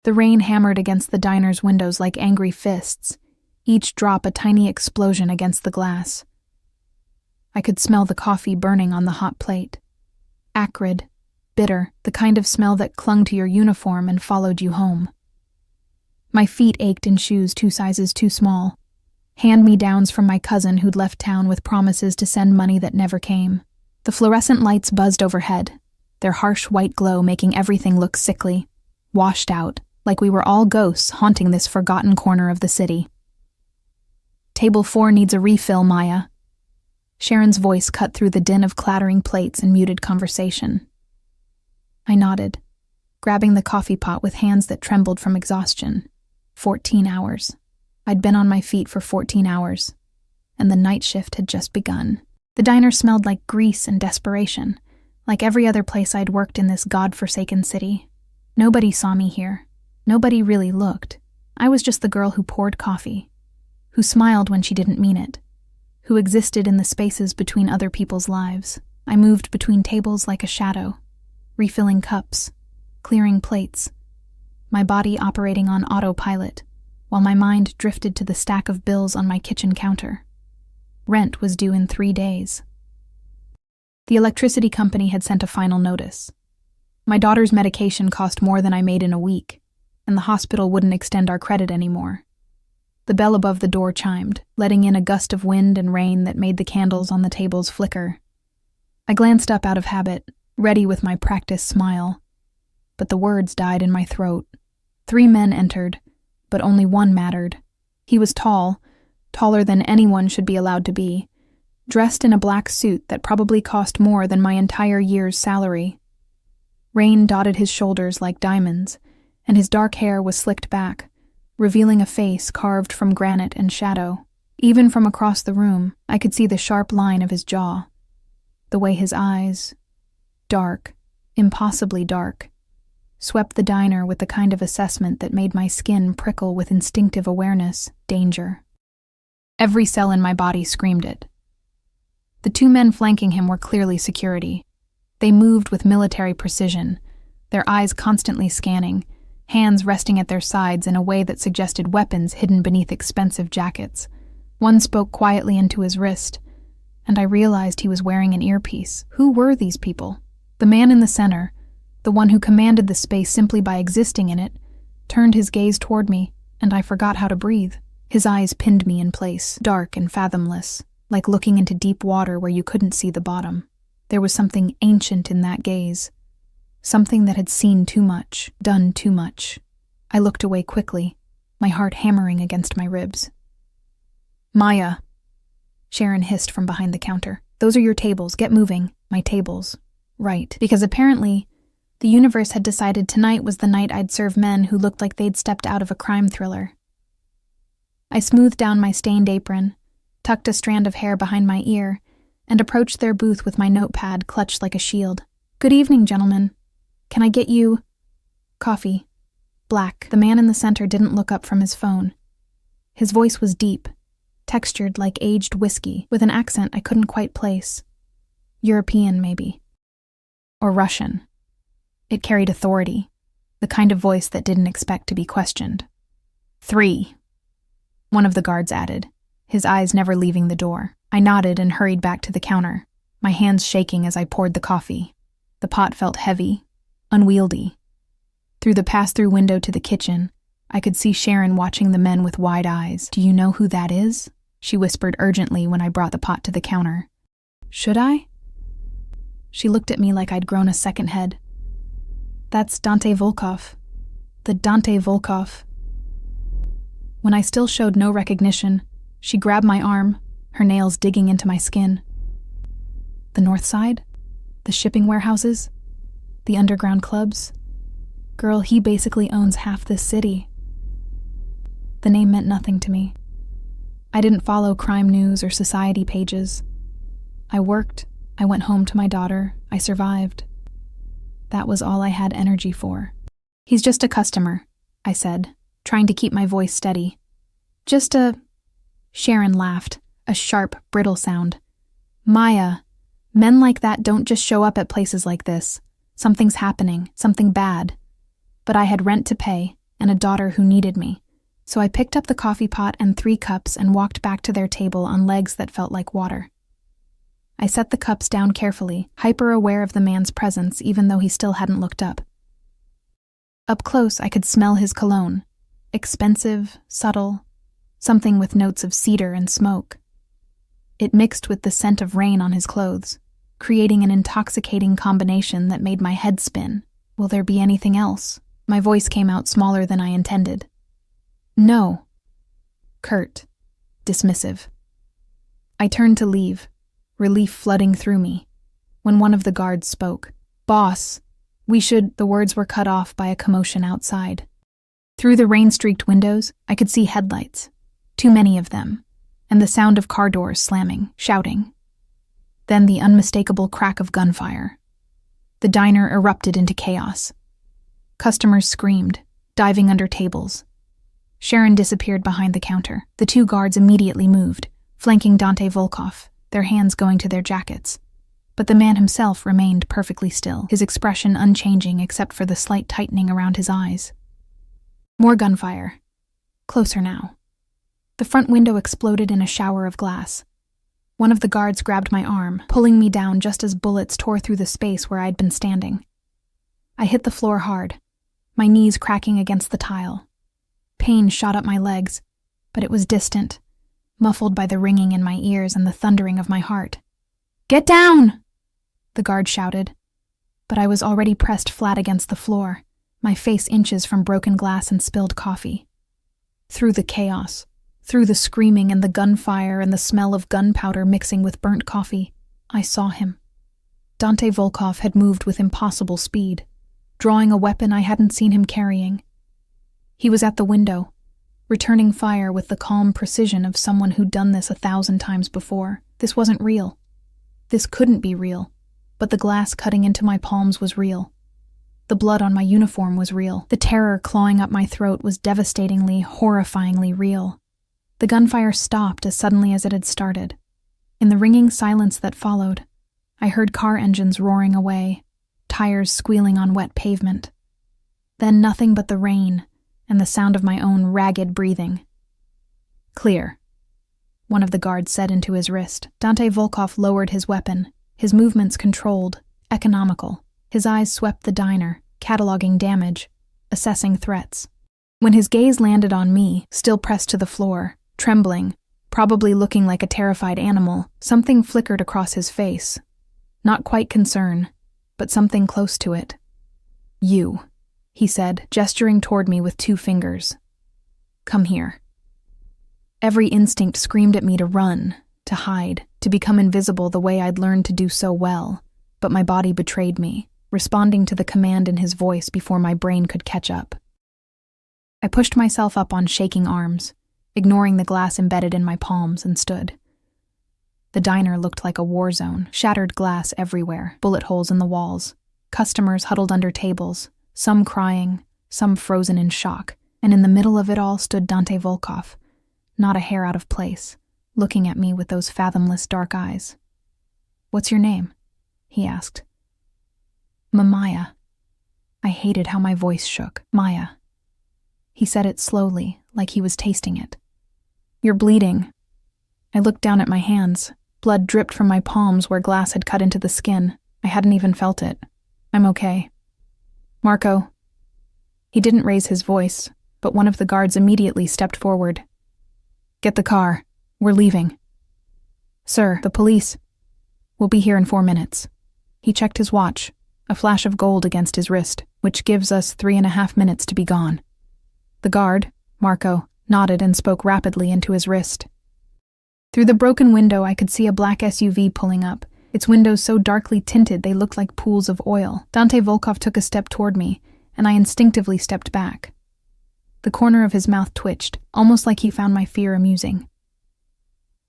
The rain hammered against the diner's windows like angry fists, each drop a tiny explosion against the glass. I could smell the coffee burning on the hot plate. Acrid, bitter, the kind of smell that clung to your uniform and followed you home. My feet ached in shoes 2 sizes too small. Hand-me-downs from my cousin who'd left town with promises to send money that never came. The fluorescent lights buzzed overhead, their harsh white glow making everything look sickly, washed out, like we were all ghosts haunting this forgotten corner of the city. "Table 4 needs a refill, Maya." Sharon's voice cut through the din of clattering plates and muted conversation. I nodded, grabbing the coffee pot with hands that trembled from exhaustion. 14 hours. I'd been on my feet for 14 hours, and the night shift had just begun. The diner smelled like grease and desperation, like every other place I'd worked in this god-forsaken city. Nobody saw me here. Nobody really looked. I was just the girl who poured coffee, who smiled when she didn't mean it, who existed in the spaces between other people's lives. I moved between tables like a shadow, refilling cups, clearing plates, my body operating on autopilot, while my mind drifted to the stack of bills on my kitchen counter. Rent was due in 3 days. The electricity company had sent a final notice. My daughter's medication cost more than I made in a week, and the hospital wouldn't extend our credit anymore. The bell above the door chimed, letting in a gust of wind and rain that made the candles on the tables flicker. I glanced up out of habit, ready with my practiced smile, but the words died in my throat. 3 men entered, but only one mattered. He was tall, taller than anyone should be allowed to be, dressed in a black suit that probably cost more than my entire year's salary. Rain dotted his shoulders like diamonds, and his dark hair was slicked back, revealing a face carved from granite and shadow. Even from across the room, I could see the sharp line of his jaw, the way his eyes, dark, impossibly dark, swept the diner with the kind of assessment that made my skin prickle with instinctive awareness, danger. Every cell in my body screamed it. The 2 men flanking him were clearly security. They moved with military precision, their eyes constantly scanning, hands resting at their sides in a way that suggested weapons hidden beneath expensive jackets. One spoke quietly into his wrist, and I realized he was wearing an earpiece. Who were these people? The man in the center, the one who commanded the space simply by existing in it, turned his gaze toward me, and I forgot how to breathe. His eyes pinned me in place, dark and fathomless, like looking into deep water where you couldn't see the bottom. There was something ancient in that gaze, something that had seen too much, done too much. I looked away quickly, my heart hammering against my ribs. "Maya," Sharon hissed from behind the counter. "Those are your tables. Get moving." My tables. Right. Because apparently, the universe had decided tonight was the night I'd serve men who looked like they'd stepped out of a crime thriller. I smoothed down my stained apron, tucked a strand of hair behind my ear, and approached their booth with my notepad clutched like a shield. "Good evening, gentlemen. Can I get you—" "Coffee." Black. The man in the center didn't look up from his phone. His voice was deep, textured like aged whiskey, with an accent I couldn't quite place. European, maybe. Or Russian. It carried authority, the kind of voice that didn't expect to be questioned. 3. One of the guards added, his eyes never leaving the door. I nodded and hurried back to the counter, my hands shaking as I poured the coffee. The pot felt heavy, unwieldy. Through the pass-through window to the kitchen, I could see Sharon watching the men with wide eyes. "Do you know who that is?" she whispered urgently when I brought the pot to the counter. "Should I?" She looked at me like I'd grown a second head. "That's Dante Volkov. The Dante Volkov." When I still showed no recognition, she grabbed my arm, her nails digging into my skin. "The North Side? The shipping warehouses? The underground clubs? Girl, he basically owns half this city." The name meant nothing to me. I didn't follow crime news or society pages. I worked, I went home to my daughter, I survived. That was all I had energy for. "He's just a customer," I said, trying to keep my voice steady. "Just a—" Sharon laughed, a sharp, brittle sound. "Maya, men like that don't just show up at places like this. Something's happening, something bad." But I had rent to pay, and a daughter who needed me, so I picked up the coffee pot and 3 cups and walked back to their table on legs that felt like water. I set the cups down carefully, hyper-aware of the man's presence even though he still hadn't looked up. Up close, I could smell his cologne. Expensive, subtle, something with notes of cedar and smoke. It mixed with the scent of rain on his clothes, creating an intoxicating combination that made my head spin. Will there be anything else? My voice came out smaller than I intended. No. Curt. Dismissive. I turned to leave, relief flooding through me, when one of the guards spoke. Boss, we should— The words were cut off by a commotion outside. Through the rain-streaked windows, I could see headlights, too many of them, and the sound of car doors slamming, shouting. Then the unmistakable crack of gunfire. The diner erupted into chaos. Customers screamed, diving under tables. Sharon disappeared behind the counter. The 2 guards immediately moved, flanking Dante Volkov, their hands going to their jackets. But the man himself remained perfectly still, his expression unchanging except for the slight tightening around his eyes. More gunfire. Closer now. The front window exploded in a shower of glass. One of the guards grabbed my arm, pulling me down just as bullets tore through the space where I'd been standing. I hit the floor hard, my knees cracking against the tile. Pain shot up my legs, but it was distant, muffled by the ringing in my ears and the thundering of my heart. "Get down!" the guard shouted, but I was already pressed flat against the floor, my face inches from broken glass and spilled coffee. Through the chaos, through the screaming and the gunfire and the smell of gunpowder mixing with burnt coffee, I saw him. Dante Volkov had moved with impossible speed, drawing a weapon I hadn't seen him carrying. He was at the window, returning fire with the calm precision of someone who'd done this 1,000 times before. This wasn't real. This couldn't be real, but the glass cutting into my palms was real. The blood on my uniform was real. The terror clawing up my throat was devastatingly, horrifyingly real. The gunfire stopped as suddenly as it had started. In the ringing silence that followed, I heard car engines roaring away, tires squealing on wet pavement. Then nothing but the rain and the sound of my own ragged breathing. "Clear," one of the guards said into his wrist. Dante Volkov lowered his weapon, his movements controlled, economical. His eyes swept the diner, cataloging damage, assessing threats. When his gaze landed on me, still pressed to the floor, trembling, probably looking like a terrified animal, something flickered across his face. Not quite concern, but something close to it. "You," he said, gesturing toward me with 2 fingers. "Come here." Every instinct screamed at me to run, to hide, to become invisible the way I'd learned to do so well, but my body betrayed me, responding to the command in his voice before my brain could catch up. I pushed myself up on shaking arms, ignoring the glass embedded in my palms, and stood. The diner looked like a war zone, shattered glass everywhere, bullet holes in the walls, customers huddled under tables, some crying, some frozen in shock, and in the middle of it all stood Dante Volkov, not a hair out of place, looking at me with those fathomless dark eyes. "What's your name?" he asked. "Maya." I hated how my voice shook. "Maya." He said it slowly, like he was tasting it. "You're bleeding." I looked down at my hands. Blood dripped from my palms where glass had cut into the skin. I hadn't even felt it. "I'm okay." "Marco." He didn't raise his voice, but one of the guards immediately stepped forward. "Get the car. We're leaving." "Sir, the police. We'll be here in 4 minutes." He checked his watch, a flash of gold against his wrist, which gives us 3.5 minutes to be gone. The guard, Marco, nodded and spoke rapidly into his wrist. Through the broken window, I could see a black SUV pulling up, its windows so darkly tinted they looked like pools of oil. Dante Volkov took a step toward me, and I instinctively stepped back. The corner of his mouth twitched, almost like he found my fear amusing.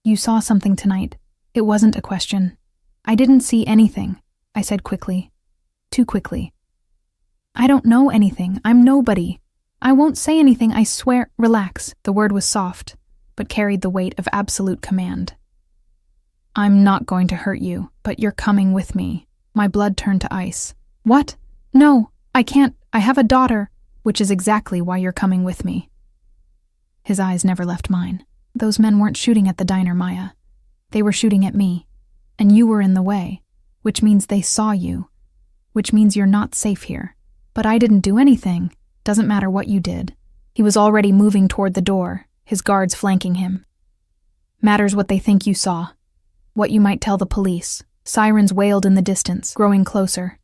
"You saw something tonight. It wasn't a question." "I didn't see anything," I said quickly. Too quickly. "I don't know anything. I'm nobody. I won't say anything, I swear." "Relax." The word was soft, but carried the weight of absolute command. "I'm not going to hurt you, but you're coming with me." My blood turned to ice. "What? No, I can't. I have a daughter." which is exactly why you're coming with me." His eyes never left mine. "Those men weren't shooting at the diner, Maya. They were shooting at me. And you were in the way, which means they saw you, which means you're not safe here. But I didn't do anything. Doesn't matter what you did." He was already moving toward the door, his guards flanking him. "Matters what they think you saw. What you might tell the police." Sirens wailed in the distance, growing closer.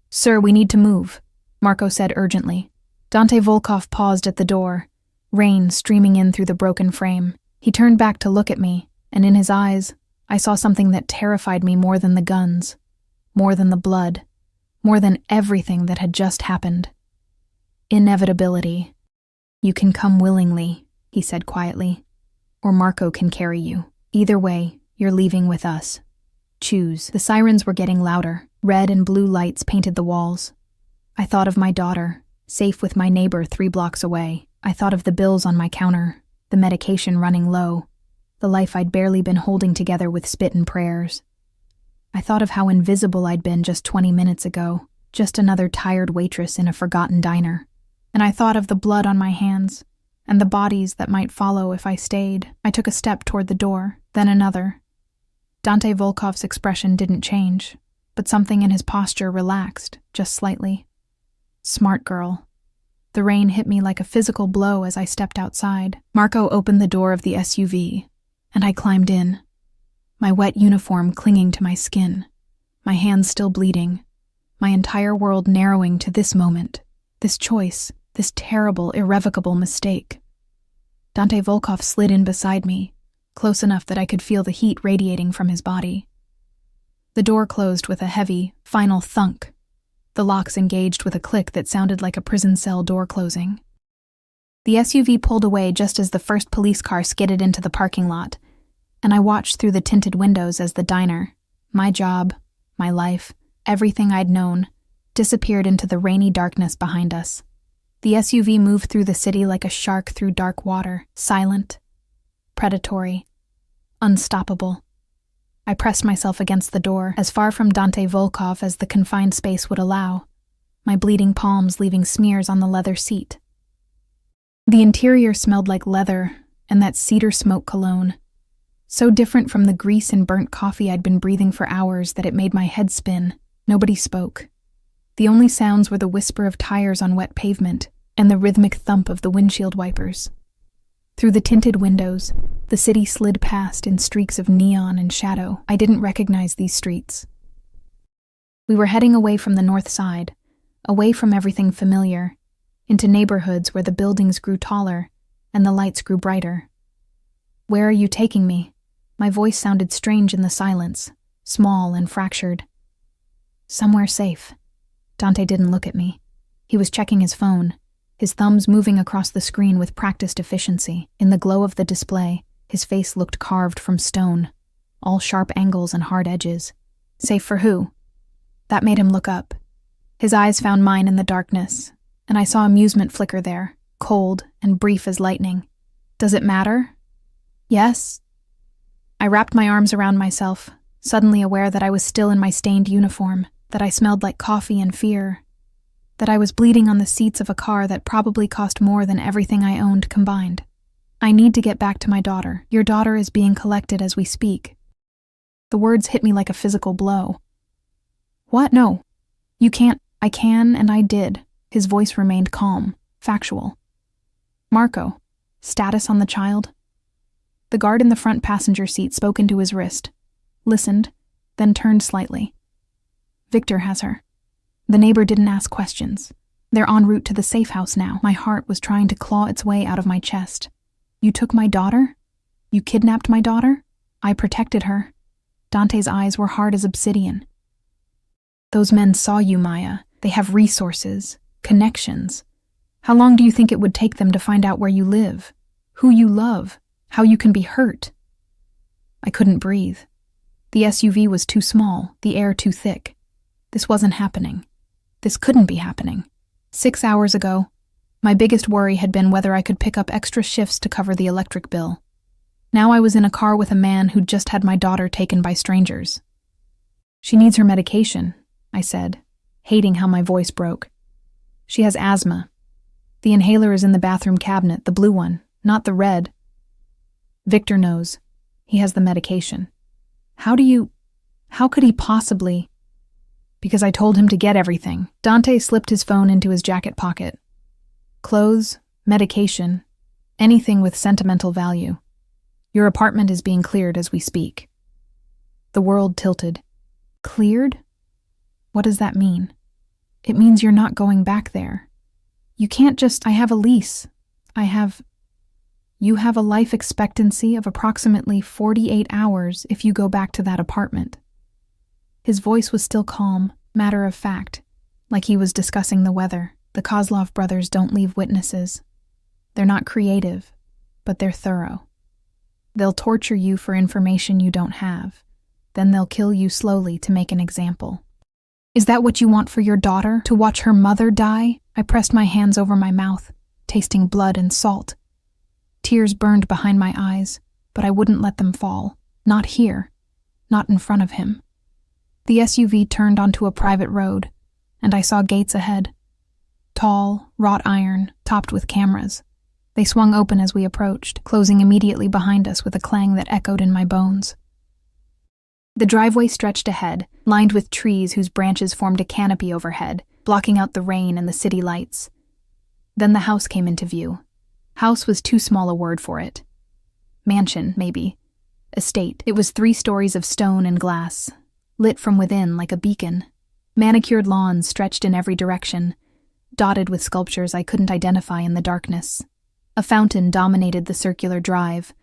"Sir, we need to move," Marco said urgently. Dante Volkov paused at the door, rain streaming in through the broken frame. He turned back to look at me, and in his eyes, I saw something that terrified me more than the guns, more than the blood, more than everything that had just happened. Inevitability. "You can come willingly," he said quietly, "or Marco can carry you. Either way, you're leaving with us. Choose." The sirens were getting louder. Red and blue lights painted the walls. I thought of my daughter, safe with my neighbor 3 blocks away. I thought of the bills on my counter, the medication running low, the life I'd barely been holding together with spit and prayers. I thought of how invisible I'd been just 20 minutes ago, just another tired waitress in a forgotten diner. And I thought of the blood on my hands, and the bodies that might follow if I stayed. I took a step toward the door, then another. Dante Volkov's expression didn't change, but something in his posture relaxed, just slightly. Smart girl. The rain hit me like a physical blow as I stepped outside. Marco opened the door of the SUV, and I climbed in, my wet uniform clinging to my skin, my hands still bleeding, my entire world narrowing to this moment, this choice, this terrible, irrevocable mistake. Dante Volkov slid in beside me, close enough that I could feel the heat radiating from his body. The door closed with a heavy, final thunk. The locks engaged with a click that sounded like a prison cell door closing. The SUV pulled away just as the first police car skidded into the parking lot, and I watched through the tinted windows as the diner, my job, my life, everything I'd known, disappeared into the rainy darkness behind us. The SUV moved through the city like a shark through dark water, silent, predatory, unstoppable. I pressed myself against the door, as far from Dante Volkov as the confined space would allow, my bleeding palms leaving smears on the leather seat. The interior smelled like leather and that cedar smoke cologne, so different from the grease and burnt coffee I'd been breathing for hours that it made my head spin. Nobody spoke. The only sounds were the whisper of tires on wet pavement and the rhythmic thump of the windshield wipers. Through the tinted windows, the city slid past in streaks of neon and shadow. I didn't recognize these streets. We were heading away from the north side, away from everything familiar, into neighborhoods where the buildings grew taller and the lights grew brighter. "Where are you taking me?" My voice sounded strange in the silence, small and fractured. "Somewhere safe." Dante didn't look at me. He was checking his phone, his thumbs moving across the screen with practiced efficiency. In the glow of the display, his face looked carved from stone, all sharp angles and hard edges. "Safe for who?" That made him look up. His eyes found mine in the darkness, and I saw amusement flicker there, cold and brief as lightning. "Does it matter?" "Yes." I wrapped my arms around myself, suddenly aware that I was still in my stained uniform, that I smelled like coffee and fear, that I was bleeding on the seats of a car that probably cost more than everything I owned combined. "I need to get back to my daughter. Your daughter is being collected as we speak." The words hit me like a physical blow. "What? No. You can't." "I can, and I did." His voice remained calm, factual. "Marco, status on the child?" The guard in the front passenger seat spoke into his wrist, listened, then turned slightly. "Victor has her." The neighbor didn't ask questions. "They're en route to the safe house now." My heart was trying to claw its way out of my chest. "You took my daughter? You kidnapped my daughter?" "I protected her." Dante's eyes were hard as obsidian. "Those men saw you, Maya. They have resources, connections. How long do you think it would take them to find out where you live, who you love, how you can be hurt?" I couldn't breathe. The SUV was too small, the air too thick. This wasn't happening. This couldn't be happening. 6 hours ago, my biggest worry had been whether I could pick up extra shifts to cover the electric bill. Now I was in a car with a man who'd just had my daughter taken by strangers. "She needs her medication," I said, hating how my voice broke. "She has asthma." The inhaler is in the bathroom cabinet, the blue one, not the red. Victor knows. He has the medication. How could he possibly? Because I told him to get everything. Dante slipped his phone into his jacket pocket. Clothes, medication, anything with sentimental value. Your apartment is being cleared as we speak. The world tilted. Cleared? What does that mean? It means you're not going back there. You can't just, I have a lease. You have a life expectancy of approximately 48 hours if you go back to that apartment. His voice was still calm, matter of fact, like he was discussing the weather. The Kozlov brothers don't leave witnesses. They're not creative, but they're thorough. They'll torture you for information you don't have. Then they'll kill you slowly to make an example. Is that what you want for your daughter? To watch her mother die? I pressed my hands over my mouth, tasting blood and salt. Tears burned behind my eyes, but I wouldn't let them fall. Not here. Not in front of him. The SUV turned onto a private road, and I saw gates ahead. Tall, wrought iron, topped with cameras. They swung open as we approached, closing immediately behind us with a clang that echoed in my bones. The driveway stretched ahead, lined with trees whose branches formed a canopy overhead, blocking out the rain and the city lights. Then the house came into view. House was too small a word for it. Mansion, maybe. Estate. It was 3 stories of stone and glass, lit from within like a beacon. Manicured lawns stretched in every direction, dotted with sculptures I couldn't identify in the darkness. A fountain dominated the circular drive,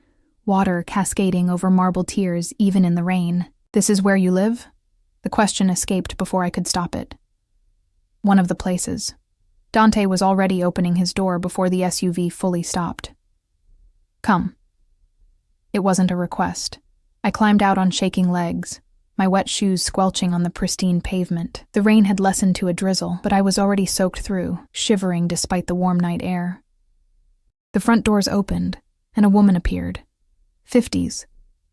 water cascading over marble tiers even in the rain. This is where you live? The question escaped before I could stop it. One of the places. Dante was already opening his door before the SUV fully stopped. Come. It wasn't a request. I climbed out on shaking legs, my wet shoes squelching on the pristine pavement. The rain had lessened to a drizzle, but I was already soaked through, shivering despite the warm night air. The front doors opened, and a woman appeared. 50s,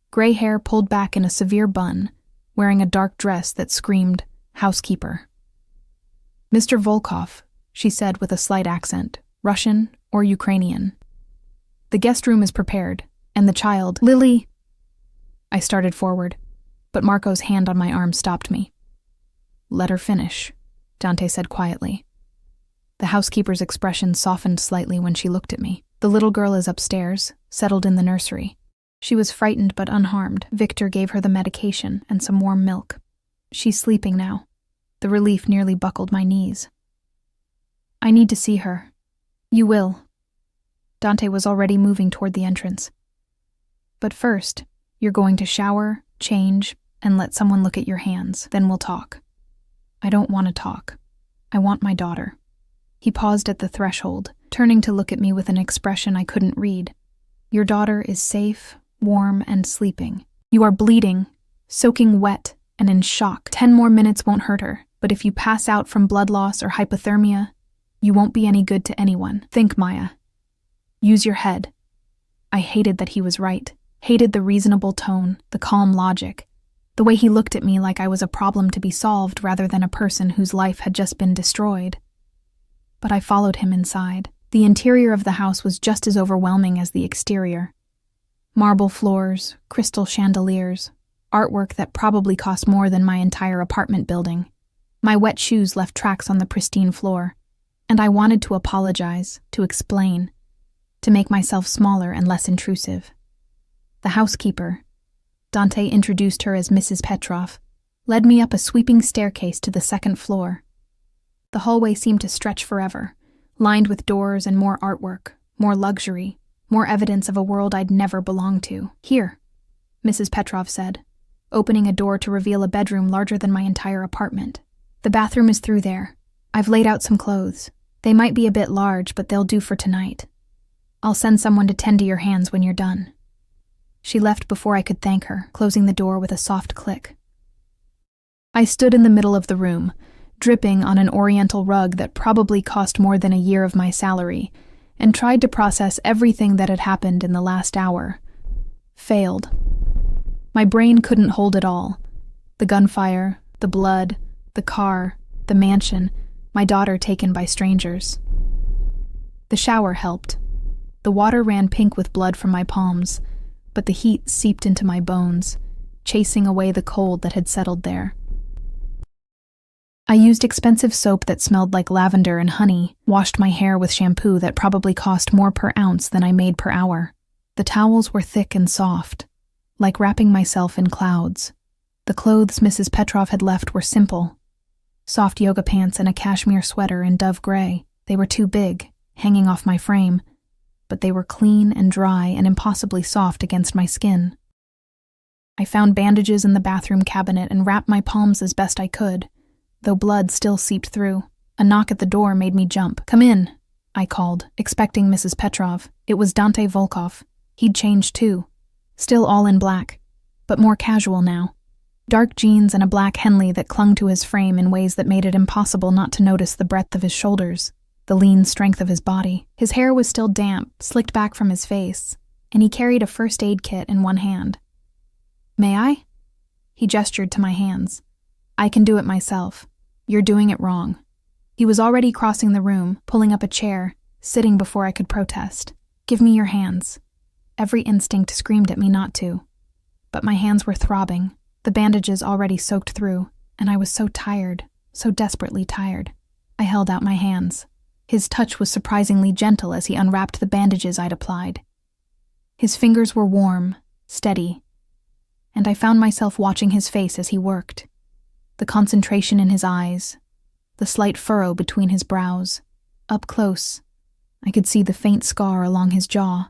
gray hair pulled back in a severe bun, wearing a dark dress that screamed, housekeeper. Mr. Volkov, she said with a slight accent, Russian or Ukrainian. The guest room is prepared, and the child, Lily. I started forward, but Marco's hand on my arm stopped me. Let her finish, Dante said quietly. The housekeeper's expression softened slightly when she looked at me. The little girl is upstairs, settled in the nursery. She was frightened but unharmed. Victor gave her the medication and some warm milk. She's sleeping now. The relief nearly buckled my knees. I need to see her. You will. Dante was already moving toward the entrance. But first, you're going to shower, change, and let someone look at your hands. Then we'll talk. I don't want to talk. I want my daughter. He paused at the threshold, turning to look at me with an expression I couldn't read. Your daughter is safe, warm, and sleeping. You are bleeding, soaking wet, and in shock. 10 more minutes won't hurt her, but if you pass out from blood loss or hypothermia, you won't be any good to anyone. Think, Maya. Use your head. I hated that he was right. Hated the reasonable tone, the calm logic, the way he looked at me like I was a problem to be solved rather than a person whose life had just been destroyed. But I followed him inside. The interior of the house was just as overwhelming as the exterior. Marble floors, crystal chandeliers, artwork that probably cost more than my entire apartment building. My wet shoes left tracks on the pristine floor, and I wanted to apologize, to explain, to make myself smaller and less intrusive. The housekeeper, Dante introduced her as Mrs. Petrov, led me up a sweeping staircase to the 2nd floor. The hallway seemed to stretch forever, lined with doors and more artwork, more luxury, more evidence of a world I'd never belonged to. Here, Mrs. Petrov said, opening a door to reveal a bedroom larger than my entire apartment. The bathroom is through there. I've laid out some clothes. They might be a bit large, but they'll do for tonight. I'll send someone to tend to your hands when you're done. She left before I could thank her, closing the door with a soft click. I stood in the middle of the room, dripping on an oriental rug that probably cost more than a year of my salary, and tried to process everything that had happened in the last hour. Failed. My brain couldn't hold it all. The gunfire, the blood, the car, the mansion, my daughter taken by strangers. The shower helped. The water ran pink with blood from my palms, but the heat seeped into my bones, chasing away the cold that had settled there. I used expensive soap that smelled like lavender and honey, washed my hair with shampoo that probably cost more per ounce than I made per hour. The towels were thick and soft, like wrapping myself in clouds. The clothes Mrs. Petrov had left were simple. Soft yoga pants and a cashmere sweater in dove gray. They were too big, hanging off my frame, but they were clean and dry and impossibly soft against my skin. I found bandages in the bathroom cabinet and wrapped my palms as best I could, though blood still seeped through. A knock at the door made me jump. "Come in," I called, expecting Mrs. Petrov. It was Dante Volkov. He'd changed too, still all in black, but more casual now. Dark jeans and a black Henley that clung to his frame in ways that made it impossible not to notice the breadth of his shoulders, the lean strength of his body. His hair was still damp, slicked back from his face, and he carried a first aid kit in one hand. "May I?" He gestured to my hands. "I can do it myself. You're doing it wrong." He was already crossing the room, pulling up a chair, sitting before I could protest. "Give me your hands." Every instinct screamed at me not to. But my hands were throbbing, the bandages already soaked through, and I was so tired, so desperately tired. I held out my hands. His touch was surprisingly gentle as he unwrapped the bandages I'd applied. His fingers were warm, steady, and I found myself watching his face as he worked. The concentration in his eyes, the slight furrow between his brows. Up close, I could see the faint scar along his jaw,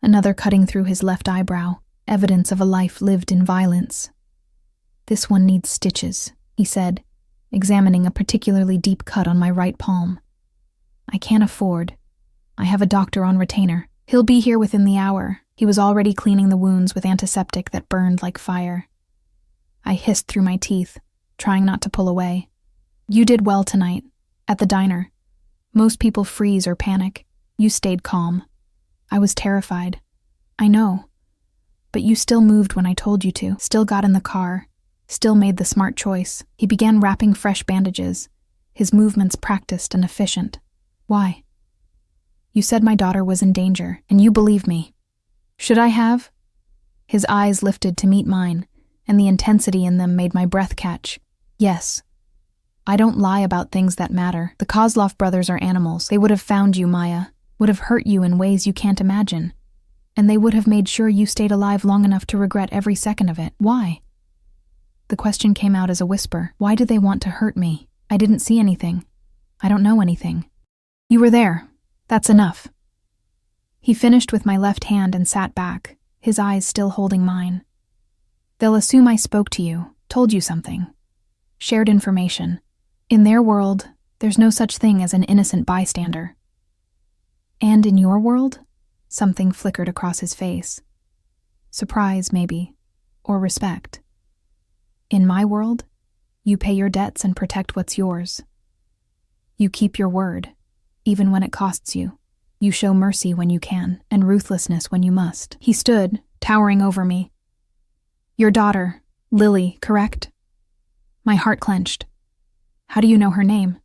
another cutting through his left eyebrow, evidence of a life lived in violence. "This one needs stitches," he said, examining a particularly deep cut on my right palm. "I can't afford. I have a doctor on retainer. He'll be here within the hour." He was already cleaning the wounds with antiseptic that burned like fire. I hissed through my teeth, trying not to pull away. "You did well tonight, at the diner. Most people freeze or panic. You stayed calm. I was terrified. I know. But you still moved when I told you to, still got in the car, still made the smart choice." He began wrapping fresh bandages, his movements practiced and efficient. "Why?" "You said my daughter was in danger, and you believed me. Should I have?" His eyes lifted to meet mine, and the intensity in them made my breath catch. "Yes. I don't lie about things that matter. The Kozlov brothers are animals. They would have found you, Maya, would have hurt you in ways you can't imagine. And they would have made sure you stayed alive long enough to regret every second of it. Why?" The question came out as a whisper. "Why did they want to hurt me? I didn't see anything. I don't know anything." "You were there. That's enough." He finished with my left hand and sat back, his eyes still holding mine. "They'll assume I spoke to you, told you something. Shared information. In their world, there's no such thing as an innocent bystander." "And in your world?" Something flickered across his face. Surprise, maybe, or respect. "In my world, you pay your debts and protect what's yours. You keep your word, even when it costs you. You show mercy when you can, and ruthlessness when you must." He stood, towering over me. "Your daughter, Lily, correct?" My heart clenched. "How do you know her name?"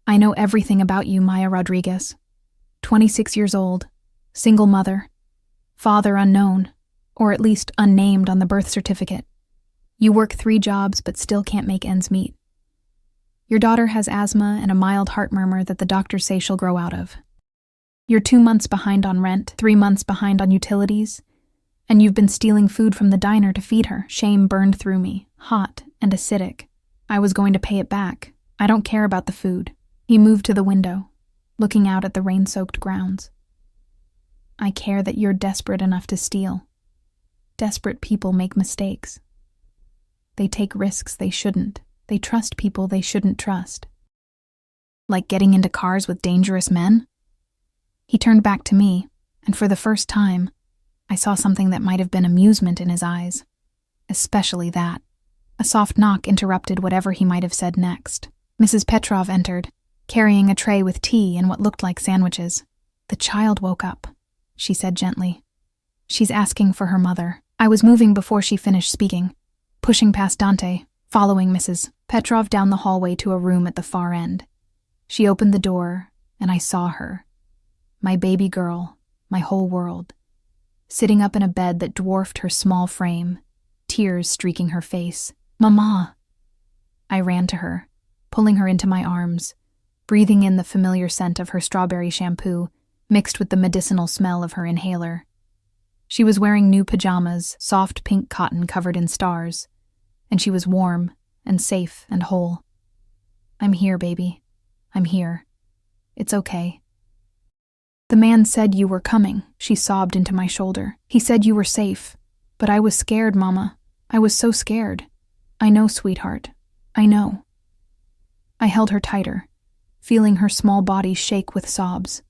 "I know everything about you, Maya Rodriguez. 26 years old, single mother, father unknown, or at least unnamed on the birth certificate. You work 3 jobs but still can't make ends meet. Your daughter has asthma and a mild heart murmur that the doctors say she'll grow out of. You're 2 months behind on rent, 3 months behind on utilities, and you've been stealing food from the diner to feed her." Shame burned through me, hot and acidic. I was going to pay it back. "I don't care about the food." He moved to the window, looking out at the rain-soaked grounds. "I care that you're desperate enough to steal. Desperate people make mistakes. They take risks they shouldn't. They trust people they shouldn't trust. Like getting into cars with dangerous men?" He turned back to me, and for the first time, I saw something that might have been amusement in his eyes. Especially that. A soft knock interrupted whatever he might have said next. Mrs. Petrov entered, carrying a tray with tea and what looked like sandwiches. "The child woke up," she said gently. "She's asking for her mother." I was moving before she finished speaking, pushing past Dante, following Mrs. Petrov down the hallway to a room at the far end. She opened the door, and I saw her. my baby girl, my whole world, sitting up in a bed that dwarfed her small frame, tears streaking her face. "Mama!" I ran to her, pulling her into my arms, breathing in the familiar scent of her strawberry shampoo, mixed with the medicinal smell of her inhaler. She was wearing new pajamas, soft pink cotton covered in stars, and she was warm and safe and whole. "I'm here, baby. I'm here. It's okay." "The man said you were coming," she sobbed into my shoulder. "He said you were safe, but I was scared, Mama. I was so scared." "I know, sweetheart. I know." I held her tighter, feeling her small body shake with sobs.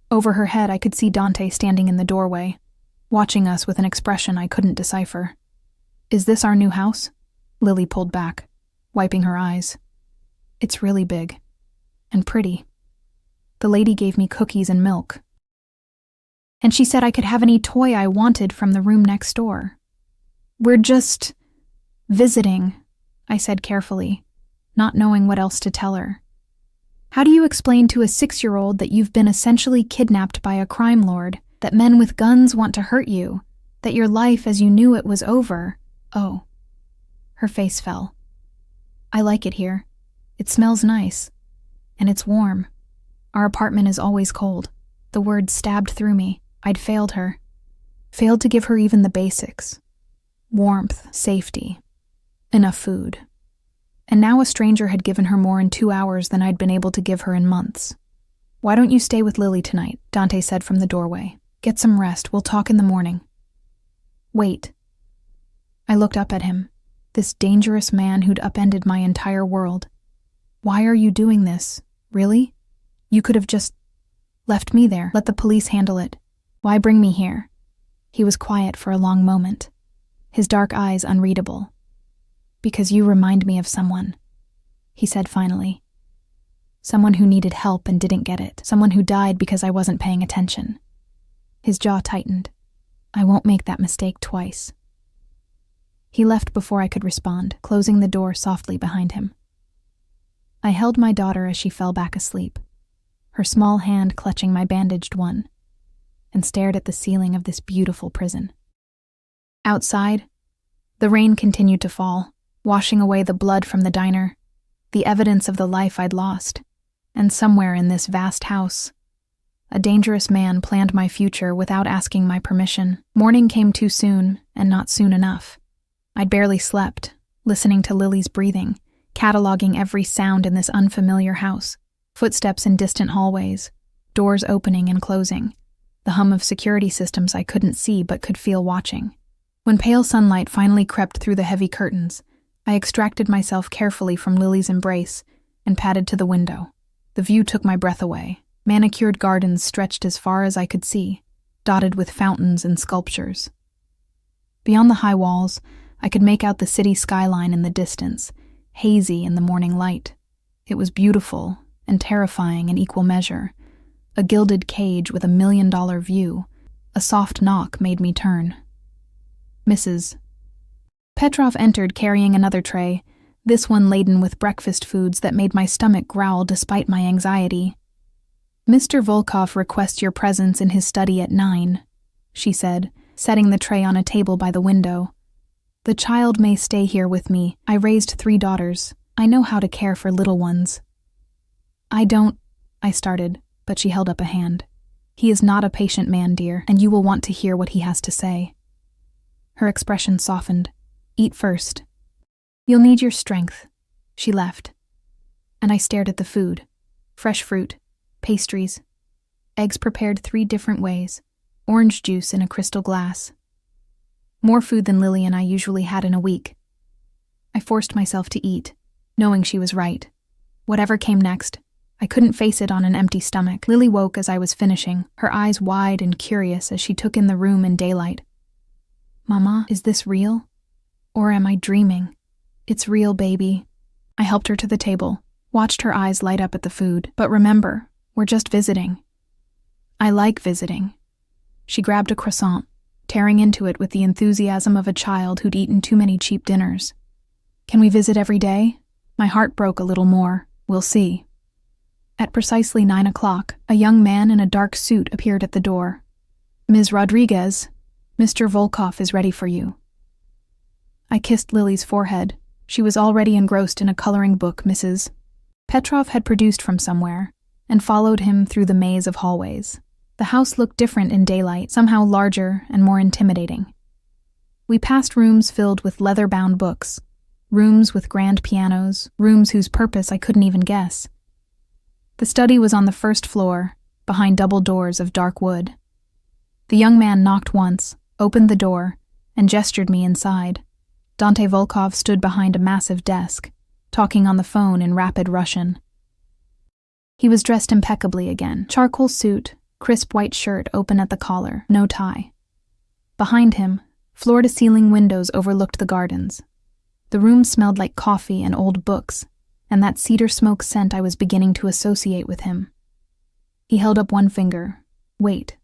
Over her head, I could see Dante standing in the doorway, watching us with an expression I couldn't decipher. "Is this our new house?" Lily pulled back, wiping her eyes. "It's really big. And pretty. The lady gave me cookies and milk. And she said I could have any toy I wanted from the room next door." "We're just visiting," I said carefully, not knowing what else to tell her. "How do you explain to a 6-year-old that you've been essentially kidnapped by a crime lord, that men with guns want to hurt you, that your life as you knew it was over?" "Oh." Her face fell. "I like it here. It smells nice. And it's warm. Our apartment is always cold." The word stabbed through me. I'd failed her. Failed to give her even the basics. Warmth, safety, enough food. And now a stranger had given her more in 2 hours than I'd been able to give her in months. "Why don't you stay with Lily tonight?" Dante said from the doorway. "Get some rest. We'll talk in the morning." "Wait." I looked up at him, this dangerous man who'd upended my entire world. "Why are you doing this? Really? You could have just left me there. Let the police handle it. Why bring me here?" He was quiet for a long moment, his dark eyes unreadable. "Because you remind me of someone," he said finally. "Someone who needed help and didn't get it. Someone who died because I wasn't paying attention." His jaw tightened. "I won't make that mistake twice." He left before I could respond, closing the door softly behind him. I held my daughter as she fell back asleep, her small hand clutching my bandaged one, and stared at the ceiling of this beautiful prison. Outside, the rain continued to fall, washing away the blood from the diner, the evidence of the life I'd lost. And somewhere in this vast house, a dangerous man planned my future without asking my permission. Morning came too soon, and not soon enough. I'd barely slept, listening to Lily's breathing, cataloging every sound in this unfamiliar house. Footsteps in distant hallways, doors opening and closing, the hum of security systems I couldn't see but could feel watching. When pale sunlight finally crept through the heavy curtains, I extracted myself carefully from Lily's embrace and padded to the window. The view took my breath away. Manicured gardens stretched as far as I could see, dotted with fountains and sculptures. Beyond the high walls, I could make out the city skyline in the distance, hazy in the morning light. It was beautiful and terrifying in equal measure, a gilded cage with a $1 million view. A soft knock made me turn. "Mrs." Petrov entered carrying another tray, this one laden with breakfast foods that made my stomach growl despite my anxiety. "Mr. Volkov requests your presence in his study at 9, she said, setting the tray on a table by the window. "The child may stay here with me. I raised 3 daughters. I know how to care for little ones." I started, but she held up a hand. "He is not a patient man, dear, and you will want to hear what he has to say." Her expression softened. "Eat first. You'll need your strength." She left, and I stared at the food. Fresh fruit, pastries, eggs prepared 3 different ways, orange juice in a crystal glass. More food than Lily and I usually had in a week. I forced myself to eat, knowing she was right. Whatever came next, I couldn't face it on an empty stomach. Lily woke as I was finishing, her eyes wide and curious as she took in the room in daylight. "Mama, is this real? Or am I dreaming?" "It's real, baby." I helped her to the table, watched her eyes light up at the food. "But remember, we're just visiting." "I like visiting." She grabbed a croissant, tearing into it with the enthusiasm of a child who'd eaten too many cheap dinners. "Can we visit every day?" My heart broke a little more. "We'll see." At precisely 9 o'clock, a young man in a dark suit appeared at the door. "Ms. Rodriguez, Mr. Volkov is ready for you." I kissed Lily's forehead. She was already engrossed in a coloring book Mrs. Petrov had produced from somewhere, and followed him through the maze of hallways. The house looked different in daylight, somehow larger and more intimidating. We passed rooms filled with leather-bound books, rooms with grand pianos, rooms whose purpose I couldn't even guess. The study was on the first floor, behind double doors of dark wood. The young man knocked once, opened the door, and gestured me inside. Dante Volkov stood behind a massive desk, talking on the phone in rapid Russian. He was dressed impeccably again. Charcoal suit, crisp white shirt open at the collar, no tie. Behind him, floor-to-ceiling windows overlooked the gardens. The room smelled like coffee and old books, and that cedar smoke scent I was beginning to associate with him. He held up one finger, "Wait,"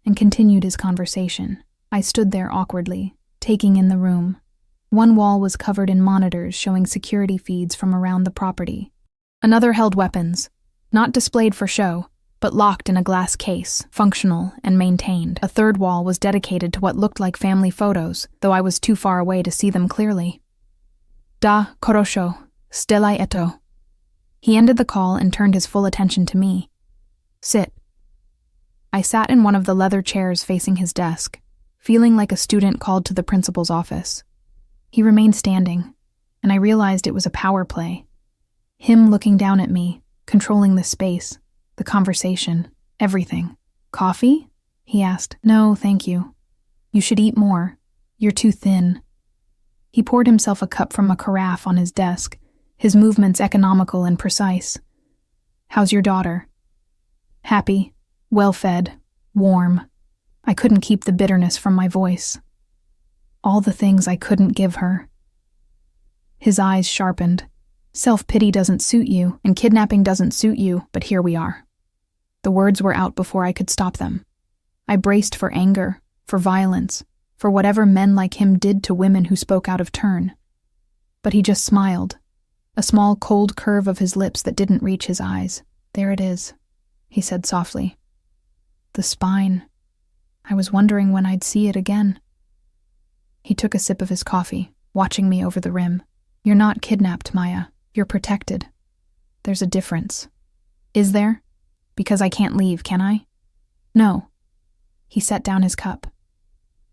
and continued his conversation. I stood there awkwardly, taking in the room. One wall was covered in monitors showing security feeds from around the property. Another held weapons, not displayed for show, but locked in a glass case, functional and maintained. A third wall was dedicated to what looked like family photos, though I was too far away to see them clearly. "Da, korosho, stelai eto." He ended the call and turned his full attention to me. "Sit." I sat in one of the leather chairs facing his desk, feeling like a student called to the principal's office. He remained standing, and I realized it was a power play. Him looking down at me, controlling the space, the conversation, everything. "Coffee?" he asked. "No, thank you. You should eat more. You're too thin." He poured himself a cup from a carafe on his desk, his movements economical and precise. "How's your daughter?" "Happy, well-fed, warm." I couldn't keep the bitterness from my voice. All the things I couldn't give her. His eyes sharpened. "Self-pity doesn't suit you, and kidnapping doesn't suit you, but here we are." The words were out before I could stop them. I braced for anger, for violence, for whatever men like him did to women who spoke out of turn. But he just smiled, a small cold curve of his lips that didn't reach his eyes. "There it is," he said softly. "The spine. I was wondering when I'd see it again." He took a sip of his coffee, watching me over the rim. "You're not kidnapped, Maya. You're protected. There's a difference." "Is there? Because I can't leave, can I?" "No." He set down his cup.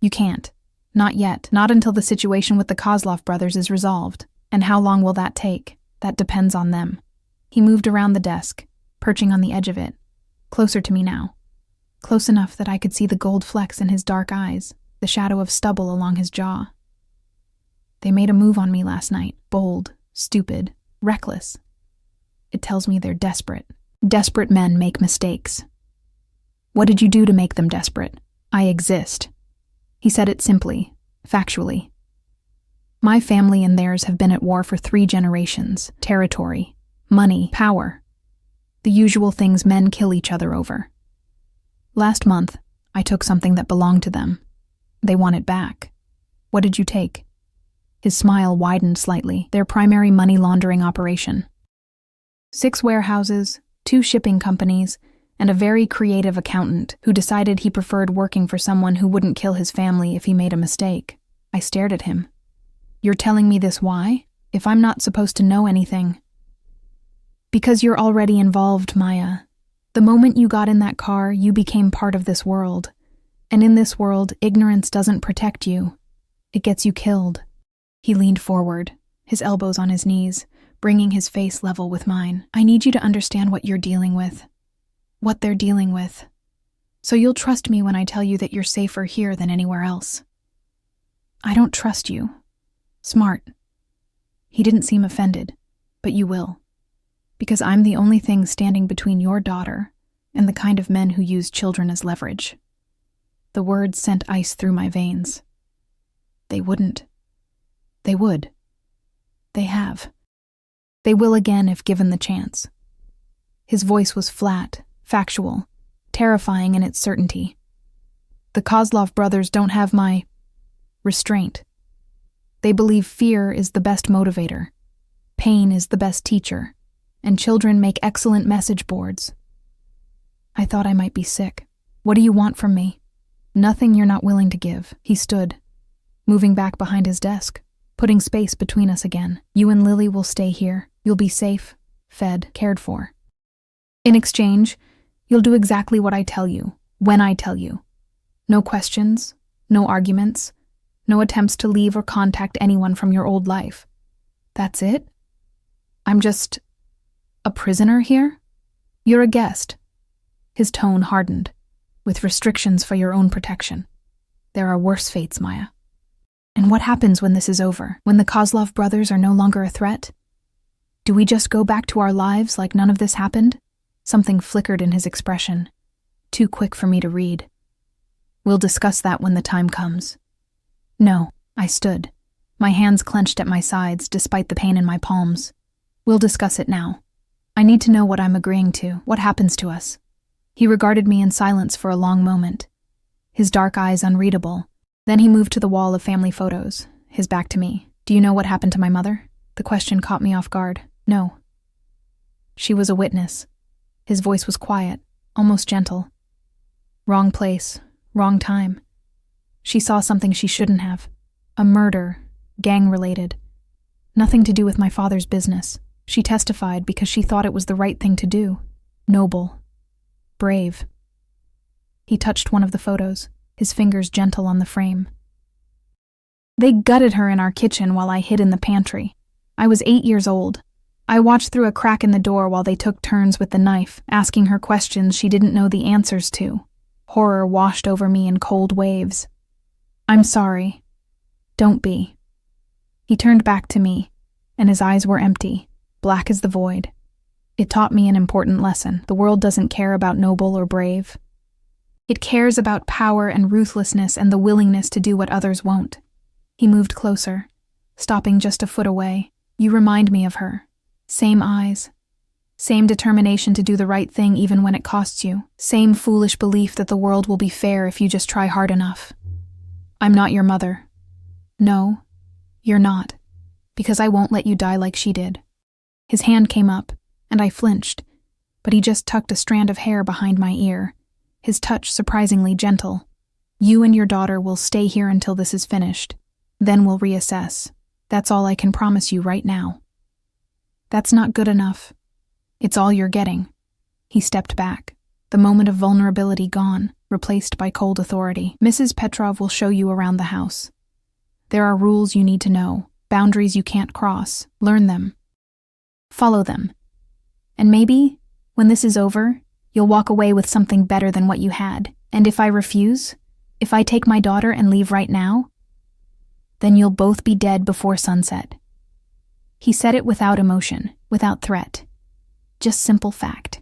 "You can't. Not yet. Not until the situation with the Kozlov brothers is resolved. And how long will that take? That depends on them." He moved around the desk, perching on the edge of it, closer to me now. Close enough that I could see the gold flecks in his dark eyes, the shadow of stubble along his jaw. "They made a move on me last night. Bold, stupid, reckless. It tells me they're desperate. Desperate men make mistakes." "What did you do to make them desperate?" "I exist." He said it simply, factually. "My family and theirs have been at war for 3 generations. Territory, money, power. The usual things men kill each other over. Last month, I took something that belonged to them. They want it back." "What did you take?" His smile widened slightly. "Their primary money laundering operation. 6 warehouses, 2 shipping companies, and a very creative accountant who decided he preferred working for someone who wouldn't kill his family if he made a mistake." I stared at him. "You're telling me this why? If I'm not supposed to know anything?" "Because you're already involved, Maya. The moment you got in that car, you became part of this world. And in this world, ignorance doesn't protect you. It gets you killed." He leaned forward, his elbows on his knees, bringing his face level with mine. "I need you to understand what you're dealing with. What they're dealing with. So you'll trust me when I tell you that you're safer here than anywhere else." "I don't trust you." "Smart." He didn't seem offended, "but you will. Because I'm the only thing standing between your daughter and the kind of men who use children as leverage." The words sent ice through my veins. "They wouldn't." "They would. They have. They will again if given the chance." His voice was flat, factual, terrifying in its certainty. "The Kozlov brothers don't have my restraint. They believe fear is the best motivator. Pain is the best teacher. and children make excellent message boards. I thought I might be sick. What do you want from me? Nothing you're not willing to give. He stood, moving back behind his desk, putting space between us again. You and Lily will stay here. You'll be safe, fed, cared for. In exchange, you'll do exactly what I tell you, when I tell you. No questions, no arguments, no attempts to leave or contact anyone from your old life. That's it? I'm just a prisoner here? You're a guest. His tone hardened, with restrictions for your own protection. There are worse fates, Maya. And what happens when this is over? When the Kozlov brothers are no longer a threat? Do we just go back to our lives like none of this happened? Something flickered in his expression, too quick for me to read. We'll discuss that when the time comes. No, I stood, my hands clenched at my sides despite the pain in my palms. We'll discuss it now. I need to know what I'm agreeing to, what happens to us. He regarded me in silence for a long moment, his dark eyes unreadable. Then he moved to the wall of family photos, his back to me. Do you know what happened to my mother? The question caught me off guard. No. She was a witness. His voice was quiet, almost gentle. Wrong place, wrong time. She saw something she shouldn't have. A murder, gang-related. Nothing to do with my father's business. She testified because she thought it was the right thing to do. Noble. Brave. He touched one of the photos, his fingers gentle on the frame. They gutted her in our kitchen while I hid in the pantry. I was 8 years old. I watched through a crack in the door while they took turns with the knife, asking her questions she didn't know the answers to. Horror washed over me in cold waves. I'm sorry. Don't be. He turned back to me, and his eyes were empty, black as the void. It taught me an important lesson. The world doesn't care about noble or brave. It cares about power and ruthlessness and the willingness to do what others won't. He moved closer, stopping just a foot away. You remind me of her. Same eyes. Same determination to do the right thing even when it costs you. Same foolish belief that the world will be fair if you just try hard enough. I'm not your mother. No, you're not. Because I won't let you die like she did. His hand came up, and I flinched, but he just tucked a strand of hair behind my ear, his touch surprisingly gentle. You and your daughter will stay here until this is finished. Then we'll reassess. That's all I can promise you right now. That's not good enough. It's all you're getting. He stepped back, the moment of vulnerability gone, replaced by cold authority. Mrs. Petrov will show you around the house. There are rules you need to know, boundaries you can't cross. Learn them. Follow them. And maybe, when this is over, you'll walk away with something better than what you had. And if I refuse, if I take my daughter and leave right now, then you'll both be dead before sunset. He said it without emotion, without threat. Just simple fact.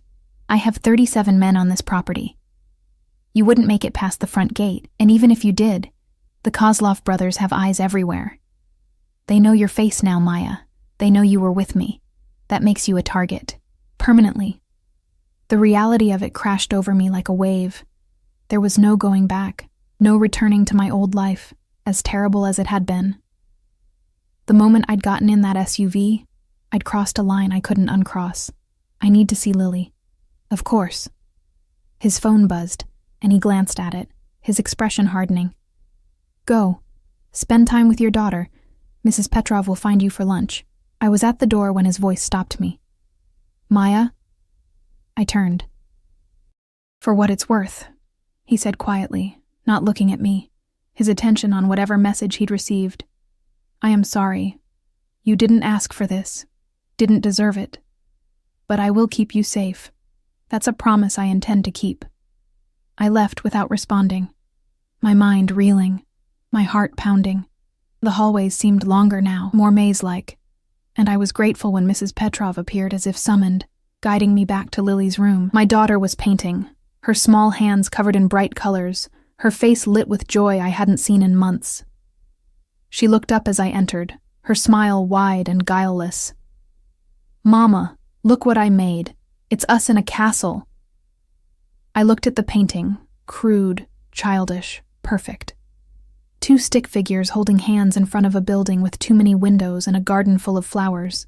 I have 37 men on this property. You wouldn't make it past the front gate, and even if you did, the Kozlov brothers have eyes everywhere. They know your face now, Maya. They know you were with me. That makes you a target. Permanently. The reality of it crashed over me like a wave. There was no going back, no returning to my old life, as terrible as it had been. The moment I'd gotten in that SUV, I'd crossed a line I couldn't uncross. I need to see Lily. Of course. His phone buzzed, and he glanced at it, his expression hardening. Go. Spend time with your daughter. Mrs. Petrov will find you for lunch. I was at the door when his voice stopped me. Maya? I turned. For what it's worth, he said quietly, not looking at me, his attention on whatever message he'd received. I am sorry. You didn't ask for this, didn't deserve it. But I will keep you safe. That's a promise I intend to keep. I left without responding, my mind reeling, my heart pounding. The hallways seemed longer now, more maze-like, and I was grateful when Mrs. Petrov appeared as if summoned, guiding me back to Lily's room. My daughter was painting, her small hands covered in bright colors, her face lit with joy I hadn't seen in months. She looked up as I entered, her smile wide and guileless. Mama, look what I made. It's us in a castle. I looked at the painting, crude, childish, perfect. 2 stick figures holding hands in front of a building with too many windows and a garden full of flowers.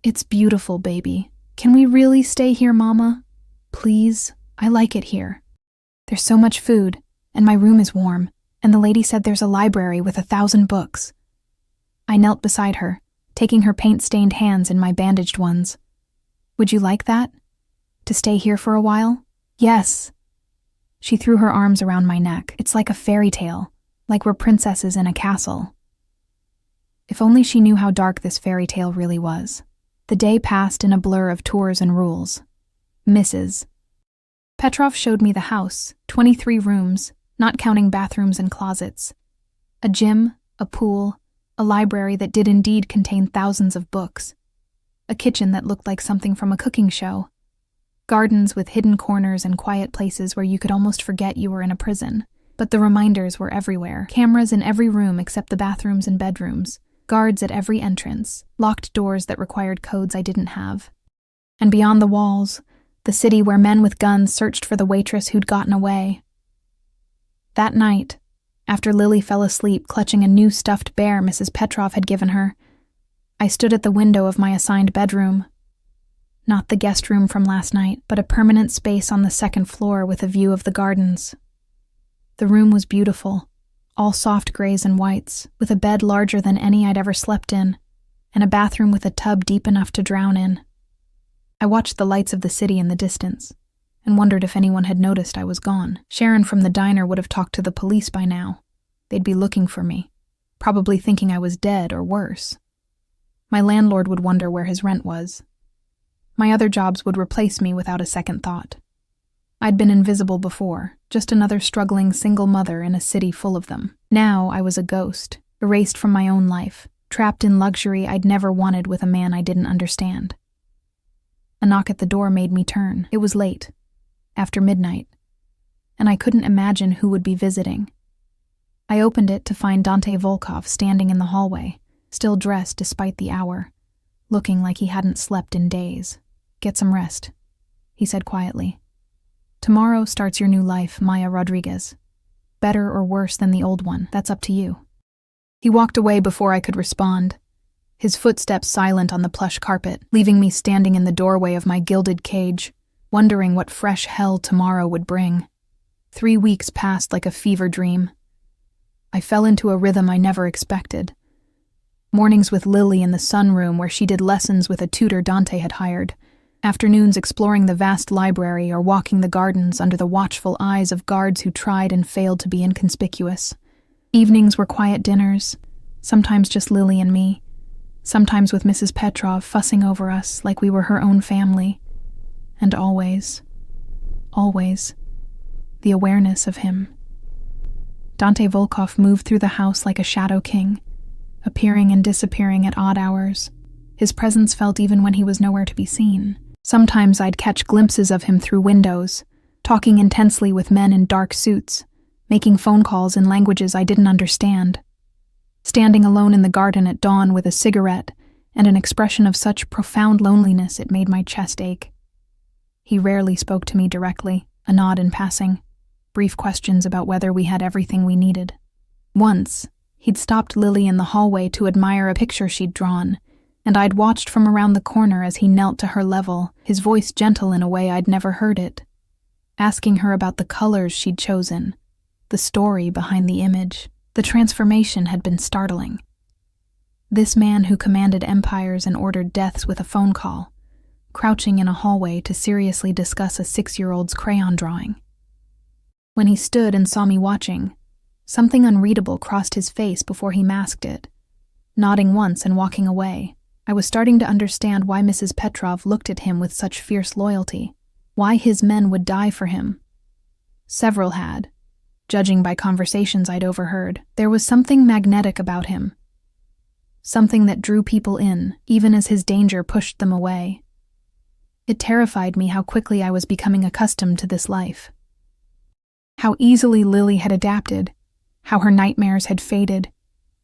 It's beautiful, baby. Can we really stay here, Mama? Please, I like it here. There's so much food, and my room is warm, and the lady said there's a library with 1,000 books. I knelt beside her, taking her paint-stained hands in my bandaged ones. Would you like that? To stay here for a while? Yes. She threw her arms around my neck. It's like a fairy tale, like we're princesses in a castle. If only she knew how dark this fairy tale really was. The day passed in a blur of tours and rules. Mrs. Petrov showed me the house, 23 rooms, not counting bathrooms and closets. A gym, a pool, a library that did indeed contain thousands of books. A kitchen that looked like something from a cooking show. Gardens with hidden corners and quiet places where you could almost forget you were in a prison. But the reminders were everywhere. Cameras in every room except the bathrooms and bedrooms. Guards at every entrance. Locked doors that required codes I didn't have. And beyond the walls, the city where men with guns searched for the waitress who'd gotten away. That night, after Lily fell asleep clutching a new stuffed bear Mrs. Petrov had given her, I stood at the window of my assigned bedroom. Not the guest room from last night, but a permanent space on the second floor with a view of the gardens. The room was beautiful, all soft grays and whites, with a bed larger than any I'd ever slept in, and a bathroom with a tub deep enough to drown in. I watched the lights of the city in the distance, and wondered if anyone had noticed I was gone. Sharon from the diner would have talked to the police by now. They'd be looking for me, probably thinking I was dead or worse. My landlord would wonder where his rent was. My other jobs would replace me without a second thought. I'd been invisible before, just another struggling single mother in a city full of them. Now I was a ghost, erased from my own life, trapped in luxury I'd never wanted with a man I didn't understand. A knock at the door made me turn. It was late, after midnight, and I couldn't imagine who would be visiting. I opened it to find Dante Volkov standing in the hallway, still dressed despite the hour, looking like he hadn't slept in days. "Get some rest," he said quietly. "Tomorrow starts your new life, Maya Rodriguez. Better or worse than the old one, that's up to you." He walked away before I could respond, his footsteps silent on the plush carpet, leaving me standing in the doorway of my gilded cage, wondering what fresh hell tomorrow would bring. 3 weeks passed like a fever dream. I fell into a rhythm I never expected. Mornings with Lily in the sunroom where she did lessons with a tutor Dante had hired. Afternoons exploring the vast library or walking the gardens under the watchful eyes of guards who tried and failed to be inconspicuous. Evenings were quiet dinners, sometimes just Lily and me, sometimes with Mrs. Petrov fussing over us like we were her own family. And always, the awareness of him. Dante Volkov moved through the house like a shadow king, appearing and disappearing at odd hours. His presence felt even when he was nowhere to be seen. Sometimes I'd catch glimpses of him through windows, talking intensely with men in dark suits, making phone calls in languages I didn't understand. Standing alone in the garden at dawn with a cigarette and an expression of such profound loneliness it made my chest ache. He rarely spoke to me directly, a nod in passing, brief questions about whether we had everything we needed. Once, he'd stopped Lily in the hallway to admire a picture she'd drawn, and I'd watched from around the corner as he knelt to her level, his voice gentle in a way I'd never heard it, asking her about the colors she'd chosen, the story behind the image. The transformation had been startling. This man who commanded empires and ordered deaths with a phone call, crouching in a hallway to seriously discuss a 6-year-old's crayon drawing. When he stood and saw me watching, something unreadable crossed his face before he masked it. Nodding once and walking away, I was starting to understand why Mrs. Petrov looked at him with such fierce loyalty, why his men would die for him. Several had, judging by conversations I'd overheard. There was something magnetic about him, something that drew people in, even as his danger pushed them away. It terrified me how quickly I was becoming accustomed to this life. How easily Lily had adapted, how her nightmares had faded,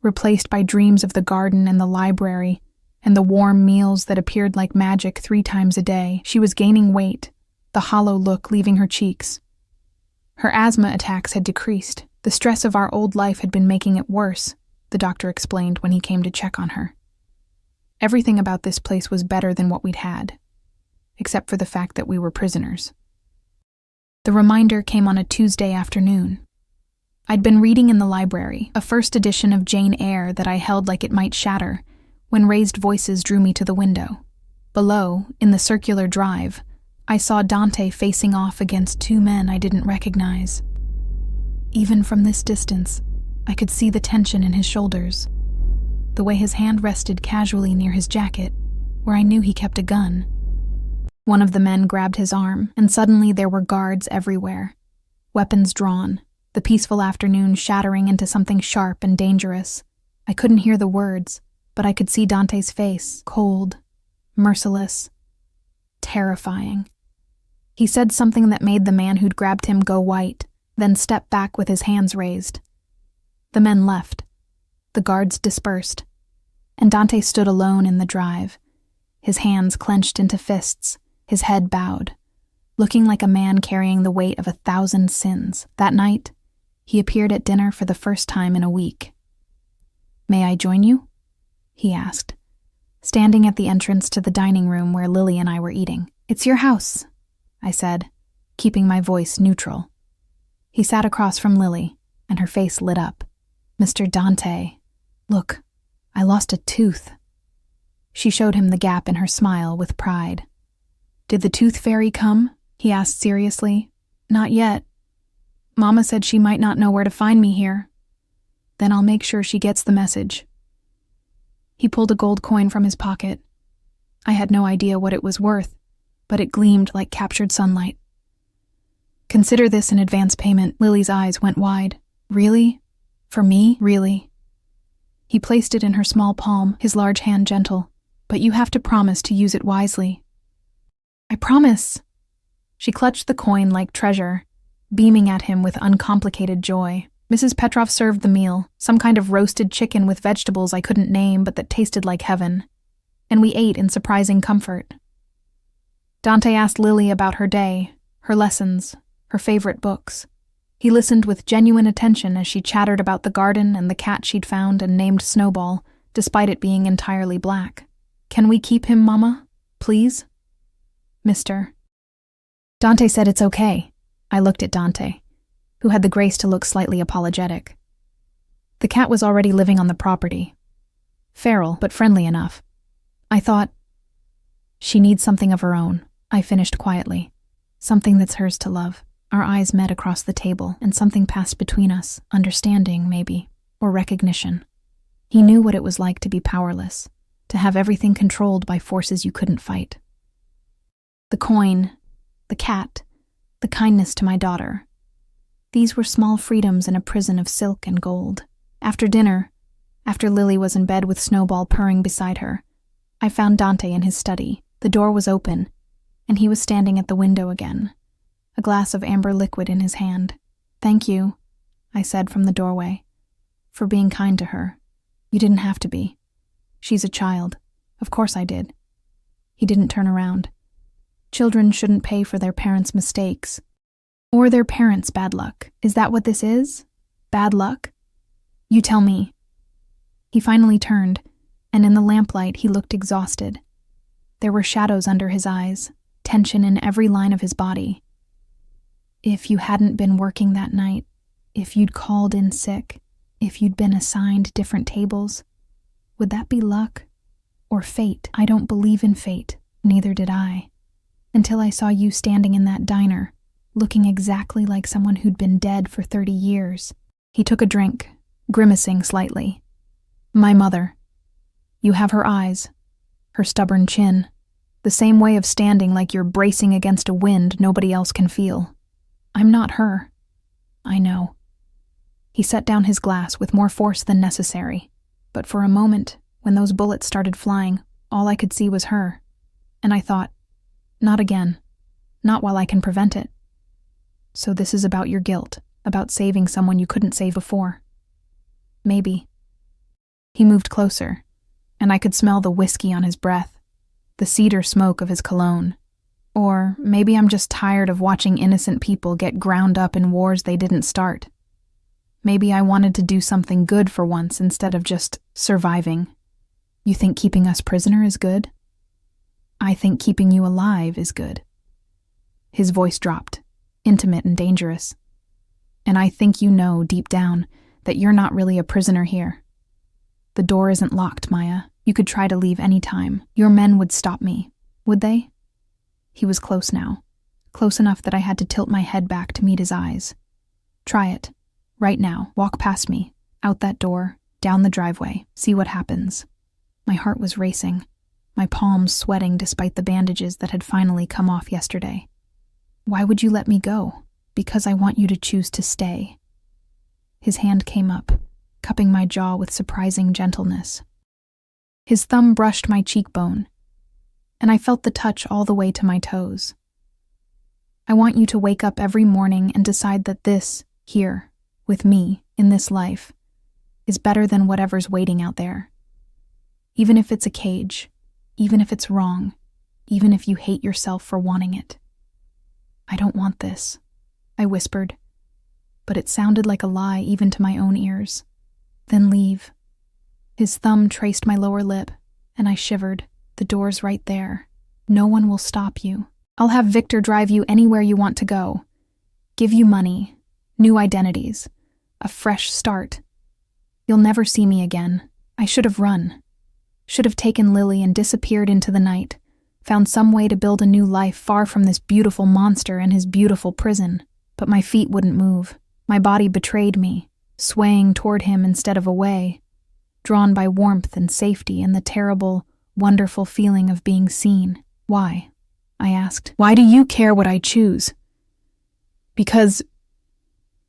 replaced by dreams of the garden and the library, and the warm meals that appeared like magic 3 times a day. She was gaining weight, the hollow look leaving her cheeks. Her asthma attacks had decreased. The stress of our old life had been making it worse, the doctor explained when he came to check on her. Everything about this place was better than what we'd had, except for the fact that we were prisoners. The reminder came on a Tuesday afternoon. I'd been reading in the library, a first edition of Jane Eyre that I held like it might shatter, when raised voices drew me to the window. Below, in the circular drive, I saw Dante facing off against two men I didn't recognize. Even from this distance, I could see the tension in his shoulders, the way his hand rested casually near his jacket, where I knew he kept a gun. One of the men grabbed his arm, and suddenly there were guards everywhere, weapons drawn, the peaceful afternoon shattering into something sharp and dangerous. I couldn't hear the words, but I could see Dante's face, cold, merciless, terrifying. He said something that made the man who'd grabbed him go white, then step back with his hands raised. The men left. The guards dispersed, and Dante stood alone in the drive, his hands clenched into fists, his head bowed, looking like a man carrying the weight of 1,000 sins. That night, he appeared at dinner for the first time in a week. "May I join you?" he asked, standing at the entrance to the dining room where Lily and I were eating. "It's your house," I said, keeping my voice neutral. He sat across from Lily, and her face lit up. "Mr. Dante, look, I lost a tooth." She showed him the gap in her smile with pride. "Did the tooth fairy come?" he asked seriously. "Not yet. Mama said she might not know where to find me here. Then I'll make sure she gets the message." He pulled a gold coin from his pocket. I had no idea what it was worth, but it gleamed like captured sunlight. "Consider this an advance payment." Lily's eyes went wide. "Really? For me? Really?" He placed it in her small palm, his large hand gentle. "But you have to promise to use it wisely." "I promise." She clutched the coin like treasure, beaming at him with uncomplicated joy. Mrs. Petrov served the meal, some kind of roasted chicken with vegetables I couldn't name but that tasted like heaven, and we ate in surprising comfort. Dante asked Lily about her day, her lessons, her favorite books. He listened with genuine attention as she chattered about the garden and the cat she'd found and named Snowball, despite it being entirely black. "Can we keep him, Mama? Please?" "Mister." Dante said it's okay. I looked at Dante, who had the grace to look slightly apologetic. The cat was already living on the property. Feral, but friendly enough. I thought, she needs something of her own, I finished quietly. Something that's hers to love. Our eyes met across the table, and something passed between us, understanding, maybe, or recognition. He knew what it was like to be powerless, to have everything controlled by forces you couldn't fight. The coin, the cat, the kindness to my daughter. These were small freedoms in a prison of silk and gold. After dinner, after Lily was in bed with Snowball purring beside her, I found Dante in his study. The door was open, and he was standing at the window again, a glass of amber liquid in his hand. "Thank you," I said from the doorway, "for being kind to her. You didn't have to be. She's a child. Of course I did." He didn't turn around. Children shouldn't pay for their parents' mistakes. Or their parents' bad luck. Is that what this is? Bad luck? You tell me. He finally turned, and in the lamplight he looked exhausted. There were shadows under his eyes, tension in every line of his body. "If you hadn't been working that night, if you'd called in sick, if you'd been assigned different tables, would that be luck? Or fate?" "I don't believe in fate, neither did I, until I saw you standing in that diner, looking exactly like someone who'd been dead for 30 years. He took a drink, grimacing slightly. "My mother. You have her eyes, her stubborn chin, the same way of standing like you're bracing against a wind nobody else can feel. I'm not her. I know." He set down his glass with more force than necessary, but for a moment, when those bullets started flying, all I could see was her. And I thought, not again. Not while I can prevent it. "So this is about your guilt, about saving someone you couldn't save before." "Maybe." He moved closer, and I could smell the whiskey on his breath, the cedar smoke of his cologne. Or maybe I'm just tired of watching innocent people get ground up in wars they didn't start. Maybe I wanted to do something good for once instead of just surviving. You think keeping us prisoner is good? I think keeping you alive is good. His voice dropped, intimate and dangerous. And I think you know, deep down, that you're not really a prisoner here. The door isn't locked, Maya. You could try to leave any time. Your men would stop me, would they? He was close now, close enough that I had to tilt my head back to meet his eyes. Try it. Right now. Walk past me, out that door, down the driveway. See what happens. My heart was racing, my palms sweating despite the bandages that had finally come off yesterday. Why would you let me go? Because I want you to choose to stay. His hand came up, cupping my jaw with surprising gentleness. His thumb brushed my cheekbone, and I felt the touch all the way to my toes. I want you to wake up every morning and decide that this, here, with me, in this life, is better than whatever's waiting out there. Even if it's a cage, even if it's wrong, even if you hate yourself for wanting it. I don't want this, I whispered, but it sounded like a lie even to my own ears. Then leave. His thumb traced my lower lip, and I shivered. The door's right there. No one will stop you. I'll have Victor drive you anywhere you want to go. Give you money, new identities, a fresh start. You'll never see me again. I should have run. Should have taken Lily and disappeared into the night, found some way to build a new life far from this beautiful monster and his beautiful prison. But my feet wouldn't move. My body betrayed me, swaying toward him instead of away, drawn by warmth and safety and the terrible, wonderful feeling of being seen. Why? I asked. Why do you care what I choose? Because...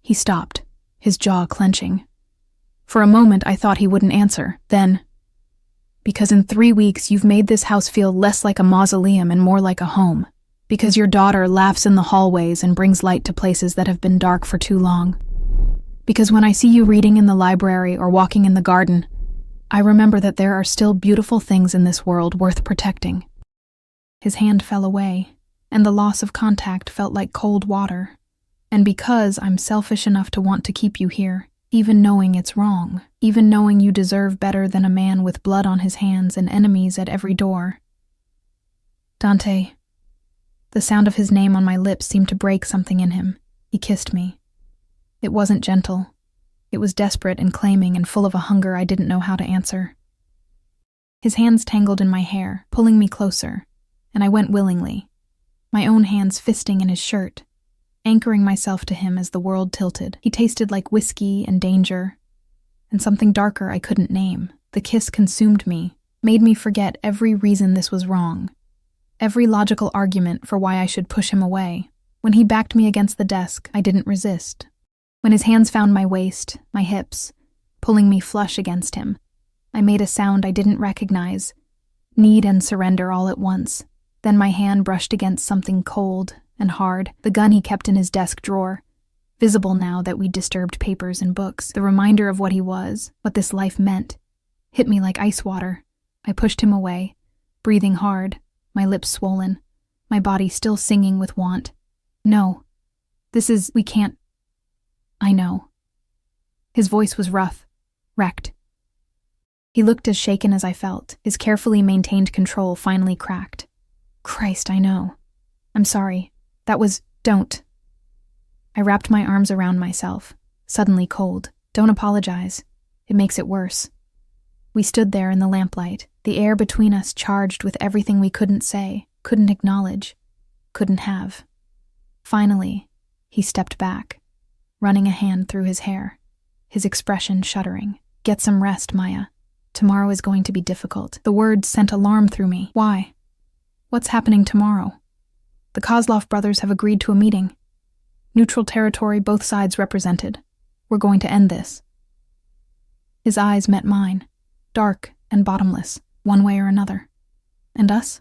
He stopped, his jaw clenching. For a moment I thought he wouldn't answer. Then... Because in 3 weeks you've made this house feel less like a mausoleum and more like a home. Because your daughter laughs in the hallways and brings light to places that have been dark for too long. Because when I see you reading in the library or walking in the garden, I remember that there are still beautiful things in this world worth protecting. His hand fell away, and the loss of contact felt like cold water. And because I'm selfish enough to want to keep you here, even knowing it's wrong, even knowing you deserve better than a man with blood on his hands and enemies at every door. Dante. The sound of his name on my lips seemed to break something in him. He kissed me. It wasn't gentle. It was desperate and claiming and full of a hunger I didn't know how to answer. His hands tangled in my hair, pulling me closer, and I went willingly, my own hands fisting in his shirt, anchoring myself to him as the world tilted. He tasted like whiskey and danger, and something darker I couldn't name. The kiss consumed me, made me forget every reason this was wrong, every logical argument for why I should push him away. When he backed me against the desk, I didn't resist. When his hands found my waist, my hips, pulling me flush against him, I made a sound I didn't recognize, need and surrender all at once. Then my hand brushed against something cold and hard, the gun he kept in his desk drawer, visible now that we'd disturbed papers and books. The reminder of what he was, what this life meant, hit me like ice water. I pushed him away, breathing hard, my lips swollen, my body still singing with want. No, we can't. I know. His voice was rough, wrecked. He looked as shaken as I felt. His carefully maintained control finally cracked. Christ, I know. I'm sorry. Don't. I wrapped my arms around myself, suddenly cold. Don't apologize. It makes it worse. We stood there in the lamplight, the air between us charged with everything we couldn't say, couldn't acknowledge, couldn't have. Finally, he stepped back, running a hand through his hair, his expression shuddering. Get some rest, Maya. Tomorrow is going to be difficult. The words sent alarm through me. Why? What's happening tomorrow? The Kozlov brothers have agreed to a meeting. Neutral territory, both sides represented. We're going to end this. His eyes met mine, dark and bottomless, one way or another. And us?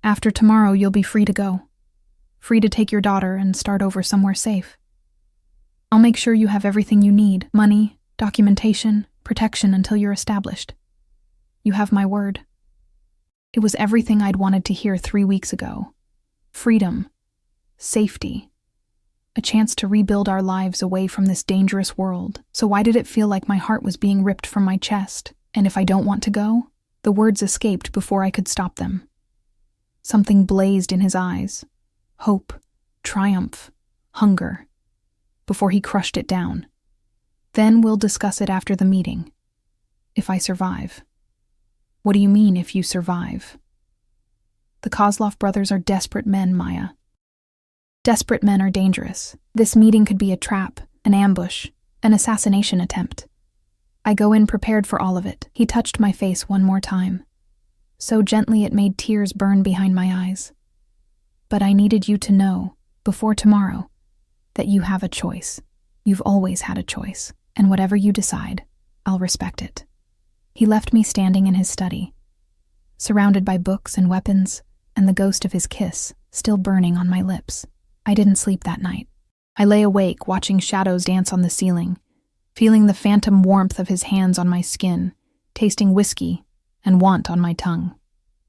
After tomorrow, you'll be free to go. Free to take your daughter and start over somewhere safe. I'll make sure you have everything you need, money, documentation, protection until you're established. You have my word. It was everything I'd wanted to hear 3 weeks ago. Freedom, safety, a chance to rebuild our lives away from this dangerous world. So why did it feel like my heart was being ripped from my chest? And if I don't want to go? The words escaped before I could stop them. Something blazed in his eyes. Hope, triumph, hunger. Before he crushed it down. Then we'll discuss it after the meeting. If I survive. What do you mean, if you survive? The Kozlov brothers are desperate men, Maya. Desperate men are dangerous. This meeting could be a trap, an ambush, an assassination attempt. I go in prepared for all of it. He touched my face one more time. So gently it made tears burn behind my eyes. But I needed you to know, before tomorrow, that you have a choice. You've always had a choice, and whatever you decide, I'll respect it. He left me standing in his study, surrounded by books and weapons, and the ghost of his kiss still burning on my lips. I didn't sleep that night. I lay awake, watching shadows dance on the ceiling, feeling the phantom warmth of his hands on my skin, tasting whiskey and want on my tongue.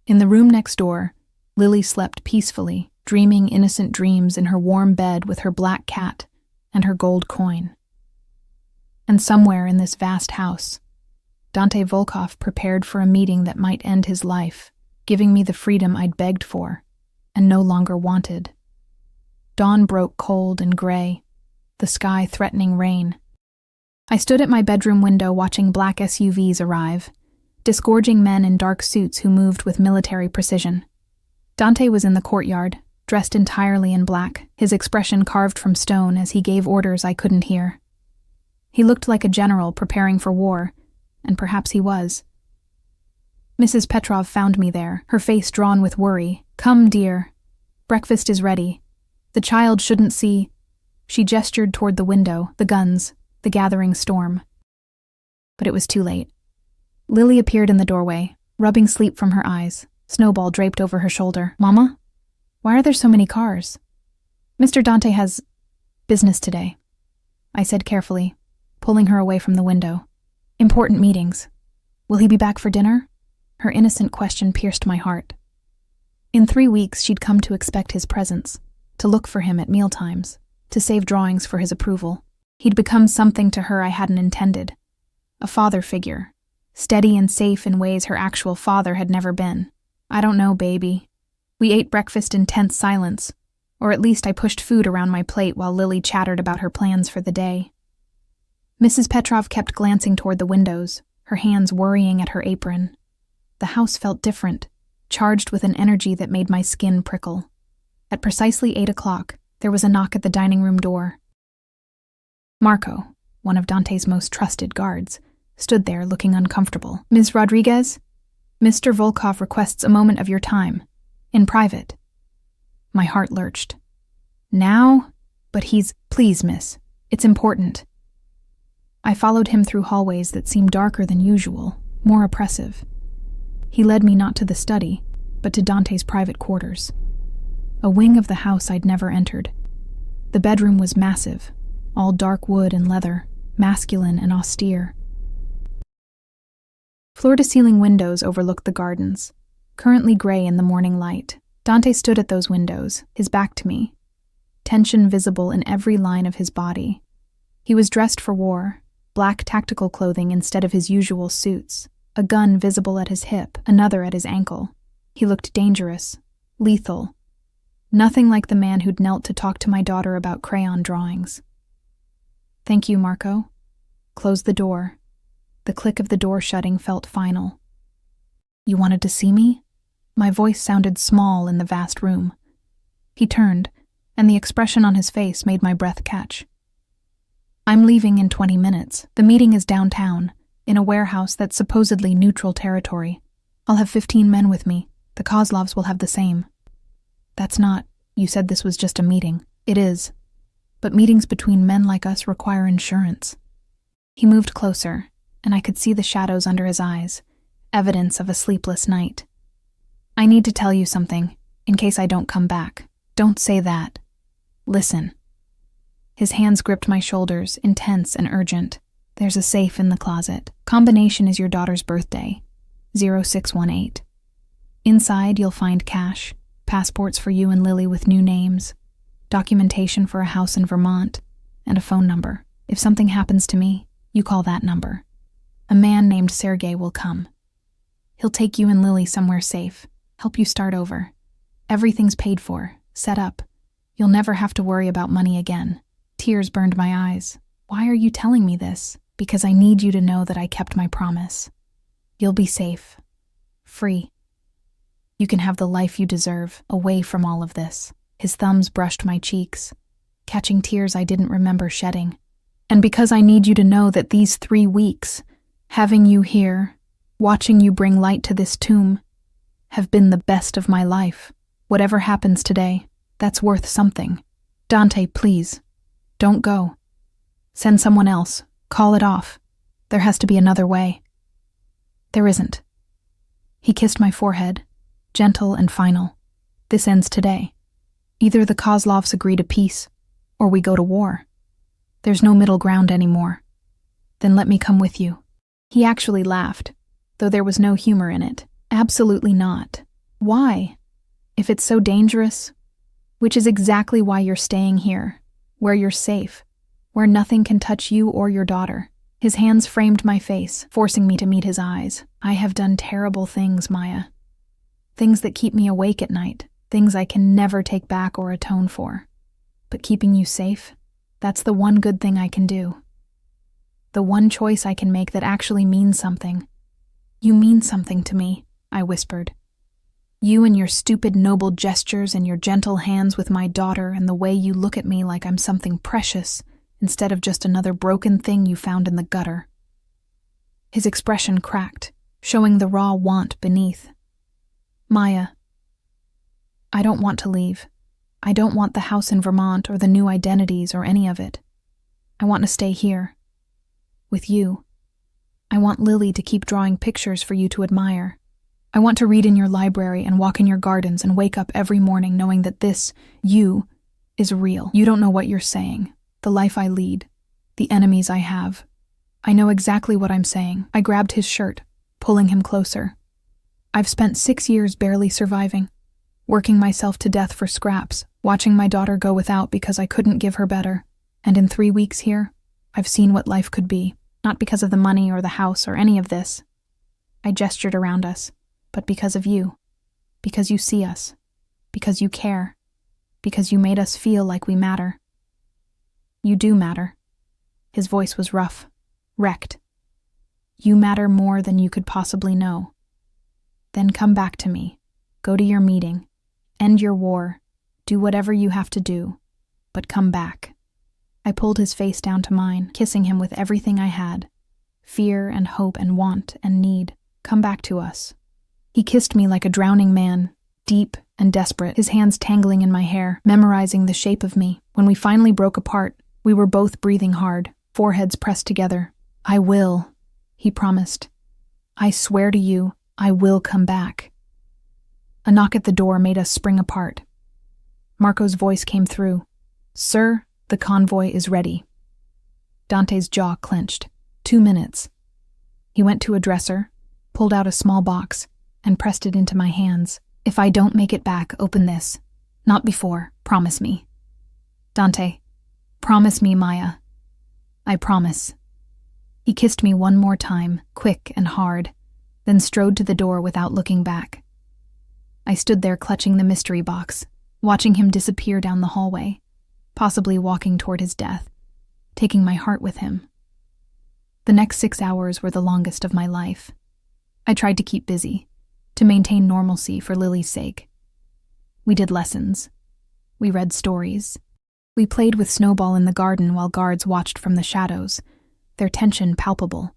In the room next door, Lily slept peacefully, dreaming innocent dreams in her warm bed with her black cat and her gold coin. And somewhere in this vast house, Dante Volkov prepared for a meeting that might end his life, giving me the freedom I'd begged for and no longer wanted. Dawn broke cold and gray, the sky threatening rain. I stood at my bedroom window watching black SUVs arrive, disgorging men in dark suits who moved with military precision. Dante was in the courtyard, dressed entirely in black, his expression carved from stone as he gave orders I couldn't hear. He looked like a general preparing for war, and perhaps he was. Mrs. Petrov found me there, her face drawn with worry. "Come, dear. Breakfast is ready. The child shouldn't see." She gestured toward the window, the guns, the gathering storm. But it was too late. Lily appeared in the doorway, rubbing sleep from her eyes, Snowball draped over her shoulder. "Mama? Why are there so many cars?" "Mr. Dante has business today," I said carefully, pulling her away from the window. "Important meetings. Will he be back for dinner?" Her innocent question pierced my heart. In 3 weeks, she'd come to expect his presence, to look for him at mealtimes, to save drawings for his approval. He'd become something to her I hadn't intended. A father figure, steady and safe in ways her actual father had never been. I don't know, baby. We ate breakfast in tense silence, or at least I pushed food around my plate while Lily chattered about her plans for the day. Mrs. Petrov kept glancing toward the windows, her hands worrying at her apron. The house felt different, charged with an energy that made my skin prickle. At precisely 8 o'clock, there was a knock at the dining room door. Marco, one of Dante's most trusted guards, stood there looking uncomfortable. "Ms. Rodriguez, Mr. Volkov requests a moment of your time, in private." My heart lurched. "Now? But please, miss, it's important." I followed him through hallways that seemed darker than usual, more oppressive. He led me not to the study, but to Dante's private quarters. A wing of the house I'd never entered. The bedroom was massive, all dark wood and leather, masculine and austere. Floor-to-ceiling windows overlooked the gardens, currently gray in the morning light. Dante stood at those windows, his back to me, tension visible in every line of his body. He was dressed for war, black tactical clothing instead of his usual suits, a gun visible at his hip, another at his ankle. He looked dangerous, lethal, nothing like the man who'd knelt to talk to my daughter about crayon drawings. "Thank you, Marco." Closed the door. The click of the door shutting felt final. "You wanted to see me?" My voice sounded small in the vast room. He turned, and the expression on his face made my breath catch. "I'm leaving in 20 minutes. The meeting is downtown, in a warehouse that's supposedly neutral territory. I'll have 15 men with me. The Kozlovs will have the same." "That's not. You said this was just a meeting." "It is. But meetings between men like us require insurance." He moved closer, and I could see the shadows under his eyes, evidence of a sleepless night. "I need to tell you something, in case I don't come back." "Don't say that. Listen." His hands gripped my shoulders, intense and urgent. "There's a safe in the closet. Combination is your daughter's birthday, 0618. Inside, you'll find cash, passports for you and Lily with new names, documentation for a house in Vermont, and a phone number. If something happens to me, you call that number. A man named Sergei will come." He'll take you and Lily somewhere safe, help you start over. Everything's paid for, set up. You'll never have to worry about money again. Tears burned my eyes. Why are you telling me this? Because I need you to know that I kept my promise. You'll be safe. Free. You can have the life you deserve, away from all of this. His thumbs brushed my cheeks, catching tears I didn't remember shedding. And because I need you to know that these 3 weeks, having you here, watching you bring light to this tomb, have been the best of my life. Whatever happens today, that's worth something. Dante, please, don't go. Send someone else. Call it off. There has to be another way. There isn't. He kissed my forehead, gentle and final. This ends today. Either the Kozlovs agree to peace, or we go to war. There's no middle ground anymore. Then let me come with you. He actually laughed, though there was no humor in it. Absolutely not. Why? If it's so dangerous, which is exactly why you're staying here, where you're safe, where nothing can touch you or your daughter. His hands framed my face, forcing me to meet his eyes. I have done terrible things, Maya. Things that keep me awake at night, things I can never take back or atone for. But keeping you safe, that's the one good thing I can do. The one choice I can make that actually means something. You mean something to me, I whispered. You and your stupid noble gestures and your gentle hands with my daughter and the way you look at me like I'm something precious instead of just another broken thing you found in the gutter. His expression cracked, showing the raw want beneath. Maya, I don't want to leave. I don't want the house in Vermont or the new identities or any of it. I want to stay here. With you. I want Lily to keep drawing pictures for you to admire. I want to read in your library and walk in your gardens and wake up every morning knowing that this, you, is real. You don't know what you're saying. The life I lead. The enemies I have. I know exactly what I'm saying. I grabbed his shirt, pulling him closer. I've spent 6 years barely surviving, working myself to death for scraps, watching my daughter go without because I couldn't give her better. And in 3 weeks here, I've seen what life could be, not because of the money or the house or any of this. I gestured around us, but because of you. Because you see us. Because you care. Because you made us feel like we matter. You do matter. His voice was rough, wrecked. You matter more than you could possibly know. Then come back to me. Go to your meeting. End your war. Do whatever you have to do. But come back. I pulled his face down to mine, kissing him with everything I had. Fear and hope and want and need. Come back to us. He kissed me like a drowning man, deep and desperate, his hands tangling in my hair, memorizing the shape of me. When we finally broke apart, we were both breathing hard, foreheads pressed together. I will, he promised. I swear to you, I will come back. A knock at the door made us spring apart. Marco's voice came through. Sir, the convoy is ready. Dante's jaw clenched. 2 minutes. He went to a dresser, pulled out a small box, and pressed it into my hands. If I don't make it back, open this. Not before. Promise me. Dante, promise me, Maya. I promise. He kissed me one more time, quick and hard, then strode to the door without looking back. I stood there clutching the mystery box, watching him disappear down the hallway, possibly walking toward his death, taking my heart with him. The next 6 hours were the longest of my life. I tried to keep busy, to maintain normalcy for Lily's sake. We did lessons. We read stories. We played with Snowball in the garden while guards watched from the shadows, their tension palpable.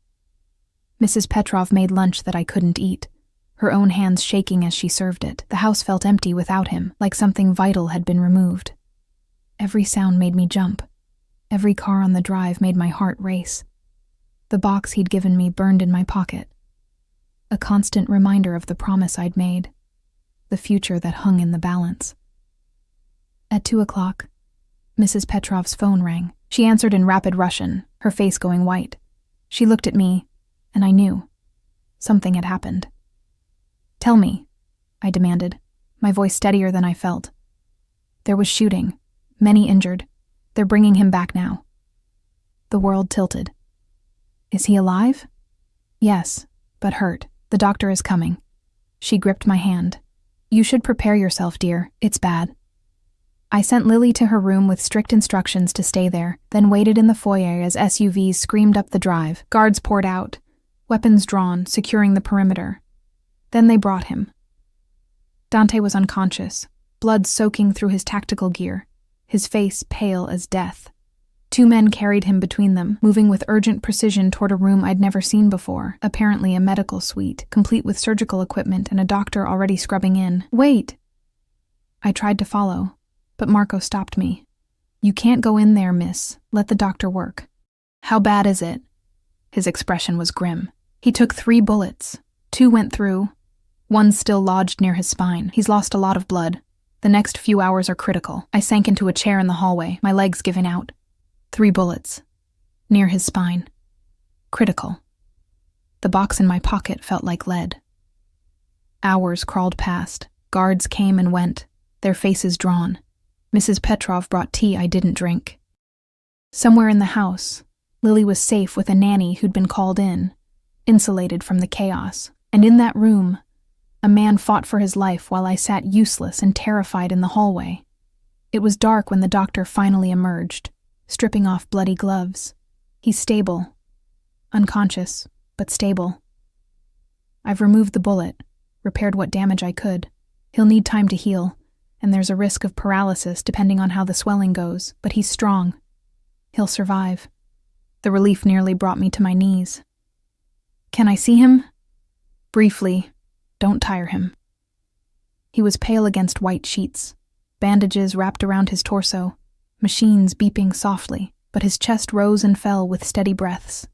Mrs. Petrov made lunch that I couldn't eat, her own hands shaking as she served it. The house felt empty without him, like something vital had been removed. Every sound made me jump. Every car on the drive made my heart race. The box he'd given me burned in my pocket. A constant reminder of the promise I'd made, the future that hung in the balance. At 2 o'clock, Mrs. Petrov's phone rang. She answered in rapid Russian, her face going white. She looked at me, and I knew. Something had happened. Tell me, I demanded, my voice steadier than I felt. There was shooting, many injured. They're bringing him back now. The world tilted. Is he alive? Yes, but hurt. The doctor is coming. She gripped my hand. You should prepare yourself, dear. It's bad. I sent Lily to her room with strict instructions to stay there, then waited in the foyer as SUVs screamed up the drive. Guards poured out, weapons drawn, securing the perimeter. Then they brought him. Dante was unconscious, blood soaking through his tactical gear, his face pale as death. 2 men carried him between them, moving with urgent precision toward a room I'd never seen before, apparently a medical suite, complete with surgical equipment and a doctor already scrubbing in. Wait! I tried to follow, but Marco stopped me. You can't go in there, miss. Let the doctor work. How bad is it? His expression was grim. He took 3 bullets. 2 went through. 1's still lodged near his spine. He's lost a lot of blood. The next few hours are critical. I sank into a chair in the hallway, my legs giving out. 3 bullets. Near his spine. Critical. The box in my pocket felt like lead. Hours crawled past. Guards came and went, their faces drawn. Mrs. Petrov brought tea I didn't drink. Somewhere in the house, Lily was safe with a nanny who'd been called in, insulated from the chaos. And in that room, a man fought for his life while I sat useless and terrified in the hallway. It was dark when the doctor finally emerged, stripping off bloody gloves. He's stable. Unconscious, but stable. I've removed the bullet, repaired what damage I could. He'll need time to heal, and there's a risk of paralysis depending on how the swelling goes, but he's strong. He'll survive. The relief nearly brought me to my knees. Can I see him? Briefly. Don't tire him. He was pale against white sheets, bandages wrapped around his torso, machines beeping softly, but his chest rose and fell with steady breaths.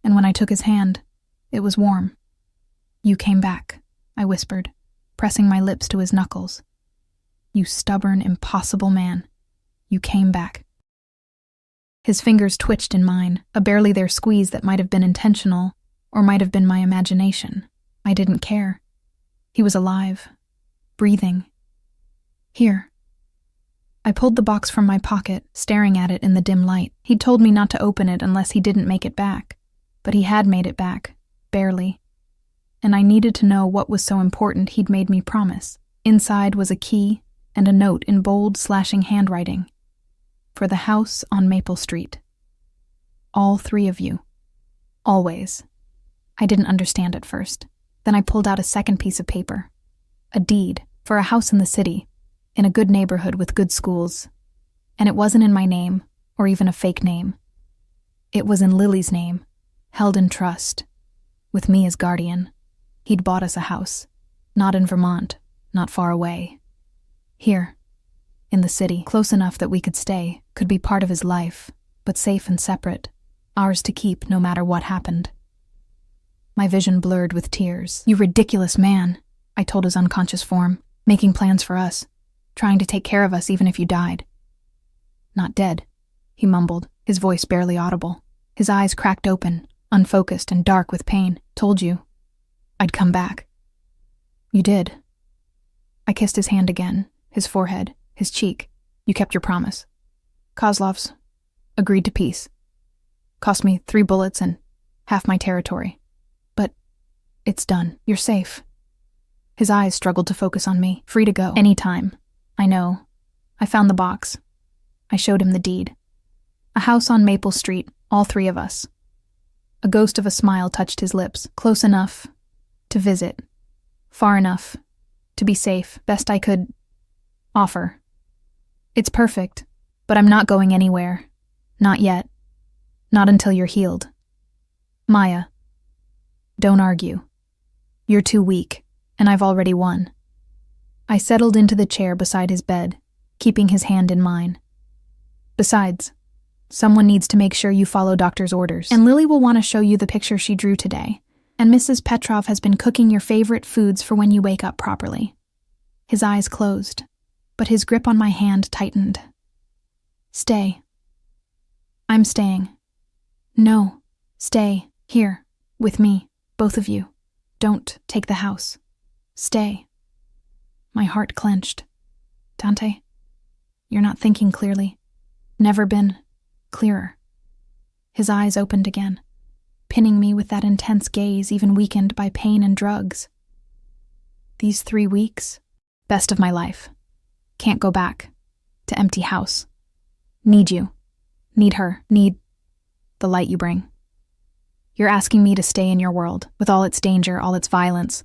And when I took his hand, it was warm. You came back, I whispered, pressing my lips to his knuckles. You stubborn, impossible man. You came back. His fingers twitched in mine, a barely there squeeze that might have been intentional, or might have been my imagination. I didn't care. He was alive, breathing. Here. I pulled the box from my pocket, staring at it in the dim light. He'd told me not to open it unless he didn't make it back. But he had made it back, barely. And I needed to know what was so important he'd made me promise. Inside was a key and a note in bold, slashing handwriting. For the house on Maple Street. All 3 of you. Always. I didn't understand at first. Then I pulled out a second piece of paper. A deed for a house in the city, in a good neighborhood with good schools. And it wasn't in my name, or even a fake name. It was in Lily's name, held in trust, with me as guardian. He'd bought us a house, not in Vermont, not far away. Here, in the city, close enough that we could stay, could be part of his life, but safe and separate, ours to keep no matter what happened. My vision blurred with tears. You ridiculous man, I told his unconscious form, making plans for us, trying to take care of us even if you died. Not dead, he mumbled, his voice barely audible. His eyes cracked open, unfocused and dark with pain. Told you. I'd come back. You did. I kissed his hand again, his forehead, his cheek. You kept your promise. Kozlov's agreed to peace. Cost me 3 bullets and half my territory. But it's done. You're safe. His eyes struggled to focus on me. Free to go. Anytime. I know. I found the box. I showed him the deed. A house on Maple Street, all 3 of us. A ghost of a smile touched his lips. Close enough to visit. Far enough to be safe. Best I could offer. It's perfect, but I'm not going anywhere. Not yet. Not until you're healed. Maya. Don't argue. You're too weak, and I've already won. I settled into the chair beside his bed, keeping his hand in mine. Besides, someone needs to make sure you follow doctor's orders. And Lily will want to show you the picture she drew today. And Mrs. Petrov has been cooking your favorite foods for when you wake up properly. His eyes closed, but his grip on my hand tightened. Stay. I'm staying. No, stay, here, with me, both of you. Don't take the house. Stay. My heart clenched. Dante, you're not thinking clearly. Never been clearer. His eyes opened again. pinning me with that intense gaze even weakened by pain and drugs. These 3 weeks, best of my life. Can't go back. To empty house. Need you. Need her. Need the light you bring. You're asking me to stay in your world, with all its danger, all its violence.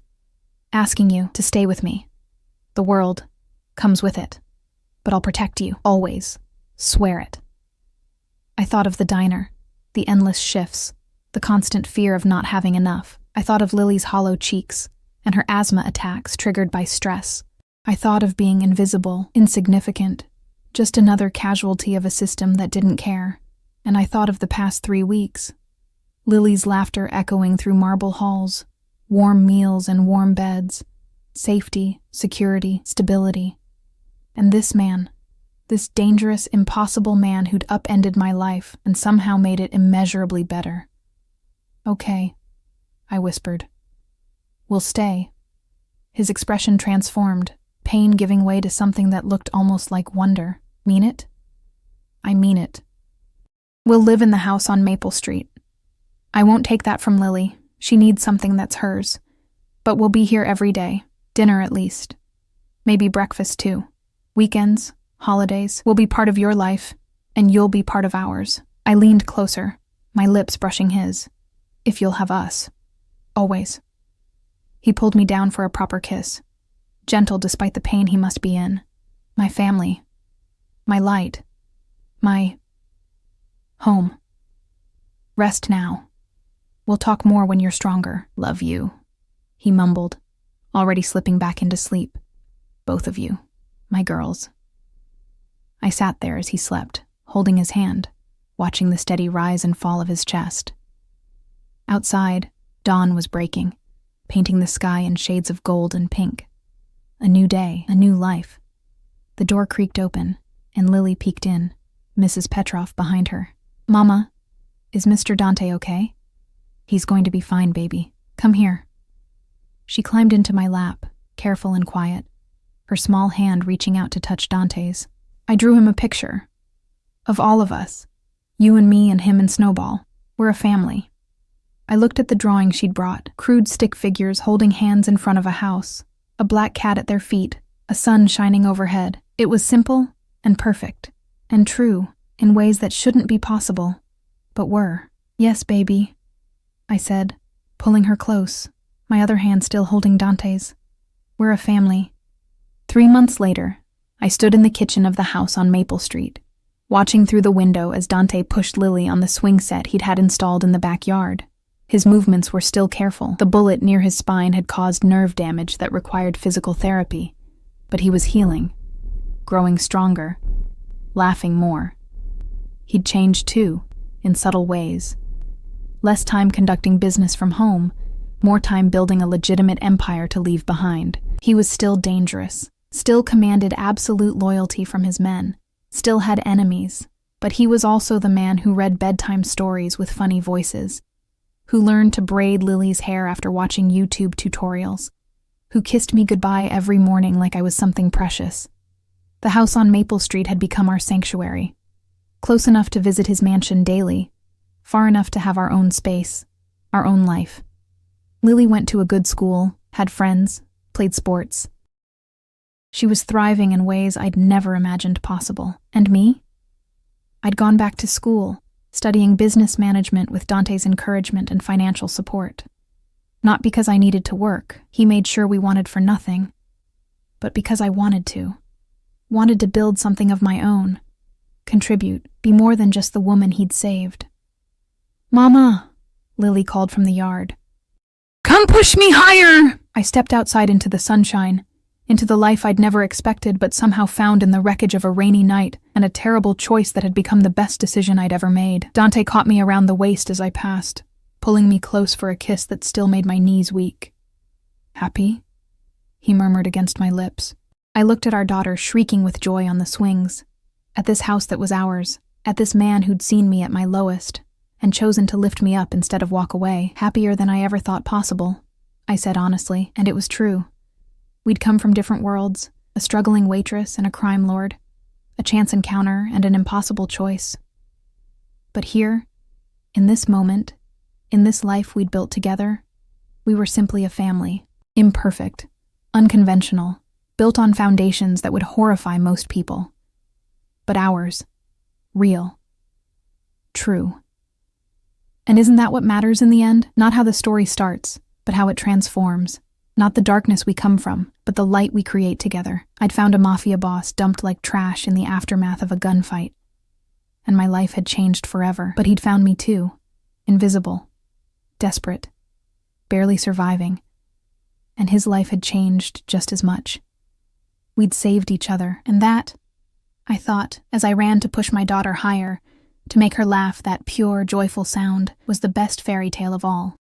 Asking you to stay with me. The world comes with it. But I'll protect you, always. Swear it. I thought of the diner, the endless shifts, the constant fear of not having enough. I thought of Lily's hollow cheeks and her asthma attacks triggered by stress. I thought of being invisible, insignificant, just another casualty of a system that didn't care. And I thought of the past 3 weeks. Lily's laughter echoing through marble halls, warm meals and warm beds, safety, security, stability. And this man, this dangerous, impossible man who'd upended my life and somehow made it immeasurably better. Okay, I whispered. We'll stay. His expression transformed, pain giving way to something that looked almost like wonder. Mean it? I mean it. We'll live in the house on Maple Street. I won't take that from Lily. She needs something that's hers. But we'll be here every day, dinner at least. Maybe breakfast too. Weekends, holidays, will be part of your life, and you'll be part of ours. I leaned closer, my lips brushing his. If you'll have us. Always. He pulled me down for a proper kiss. Gentle despite the pain he must be in. My family. My light. My home. Rest now. We'll talk more when you're stronger. Love you, he mumbled, already slipping back into sleep. Both of you, my girls. I sat there as he slept, holding his hand, watching the steady rise and fall of his chest. Outside, dawn was breaking, painting the sky in shades of gold and pink. A new day, a new life. The door creaked open, and Lily peeked in, Mrs. Petroff behind her. Mama, is Mr. Dante okay? He's going to be fine, baby. Come here. She climbed into my lap, careful and quiet, her small hand reaching out to touch Dante's. I drew him a picture. Of all of us. You and me and him and Snowball. We're a family. I looked at the drawing she'd brought, crude stick figures holding hands in front of a house, a black cat at their feet, a sun shining overhead. It was simple and perfect, and true in ways that shouldn't be possible, but were. Yes, baby, I said, pulling her close, my other hand still holding Dante's. We're a family. 3 months later, I stood in the kitchen of the house on Maple Street, watching through the window as Dante pushed Lily on the swing set he'd had installed in the backyard. His movements were still careful. The bullet near his spine had caused nerve damage that required physical therapy, but he was healing, growing stronger, laughing more. He'd changed too, in subtle ways. Less time conducting business from home, more time building a legitimate empire to leave behind. He was still dangerous, still commanded absolute loyalty from his men, still had enemies, but he was also the man who read bedtime stories with funny voices, who learned to braid Lily's hair after watching YouTube tutorials, who kissed me goodbye every morning like I was something precious. The house on Maple Street had become our sanctuary, close enough to visit his mansion daily, far enough to have our own space, our own life. Lily went to a good school, had friends, played sports. She was thriving in ways I'd never imagined possible. And me? I'd gone back to school, studying business management with Dante's encouragement and financial support. Not because I needed to work, he made sure we wanted for nothing, but because I wanted to build something of my own, contribute, be more than just the woman he'd saved. Mama, Lily called from the yard. Come push me higher! I stepped outside into the sunshine, into the life I'd never expected but somehow found in the wreckage of a rainy night and a terrible choice that had become the best decision I'd ever made. Dante caught me around the waist as I passed, pulling me close for a kiss that still made my knees weak. Happy? He murmured against my lips. I looked at our daughter shrieking with joy on the swings, at this house that was ours, at this man who'd seen me at my lowest, and chosen to lift me up instead of walk away, happier than I ever thought possible, I said honestly, and it was true. We'd come from different worlds, a struggling waitress and a crime lord, a chance encounter and an impossible choice. But here, in this moment, In this life we'd built together, we were simply a family, imperfect, unconventional, built on foundations that would horrify most people. But ours, real, true. And isn't that what matters in the end? Not how the story starts, but how it transforms. Not the darkness we come from, but the light we create together. I'd found a mafia boss dumped like trash in the aftermath of a gunfight. And my life had changed forever. But he'd found me too, invisible, desperate, barely surviving. And his life had changed just as much. We'd saved each other, and that, I thought, as I ran to push my daughter higher, to make her laugh that pure, joyful sound, was the best fairy tale of all.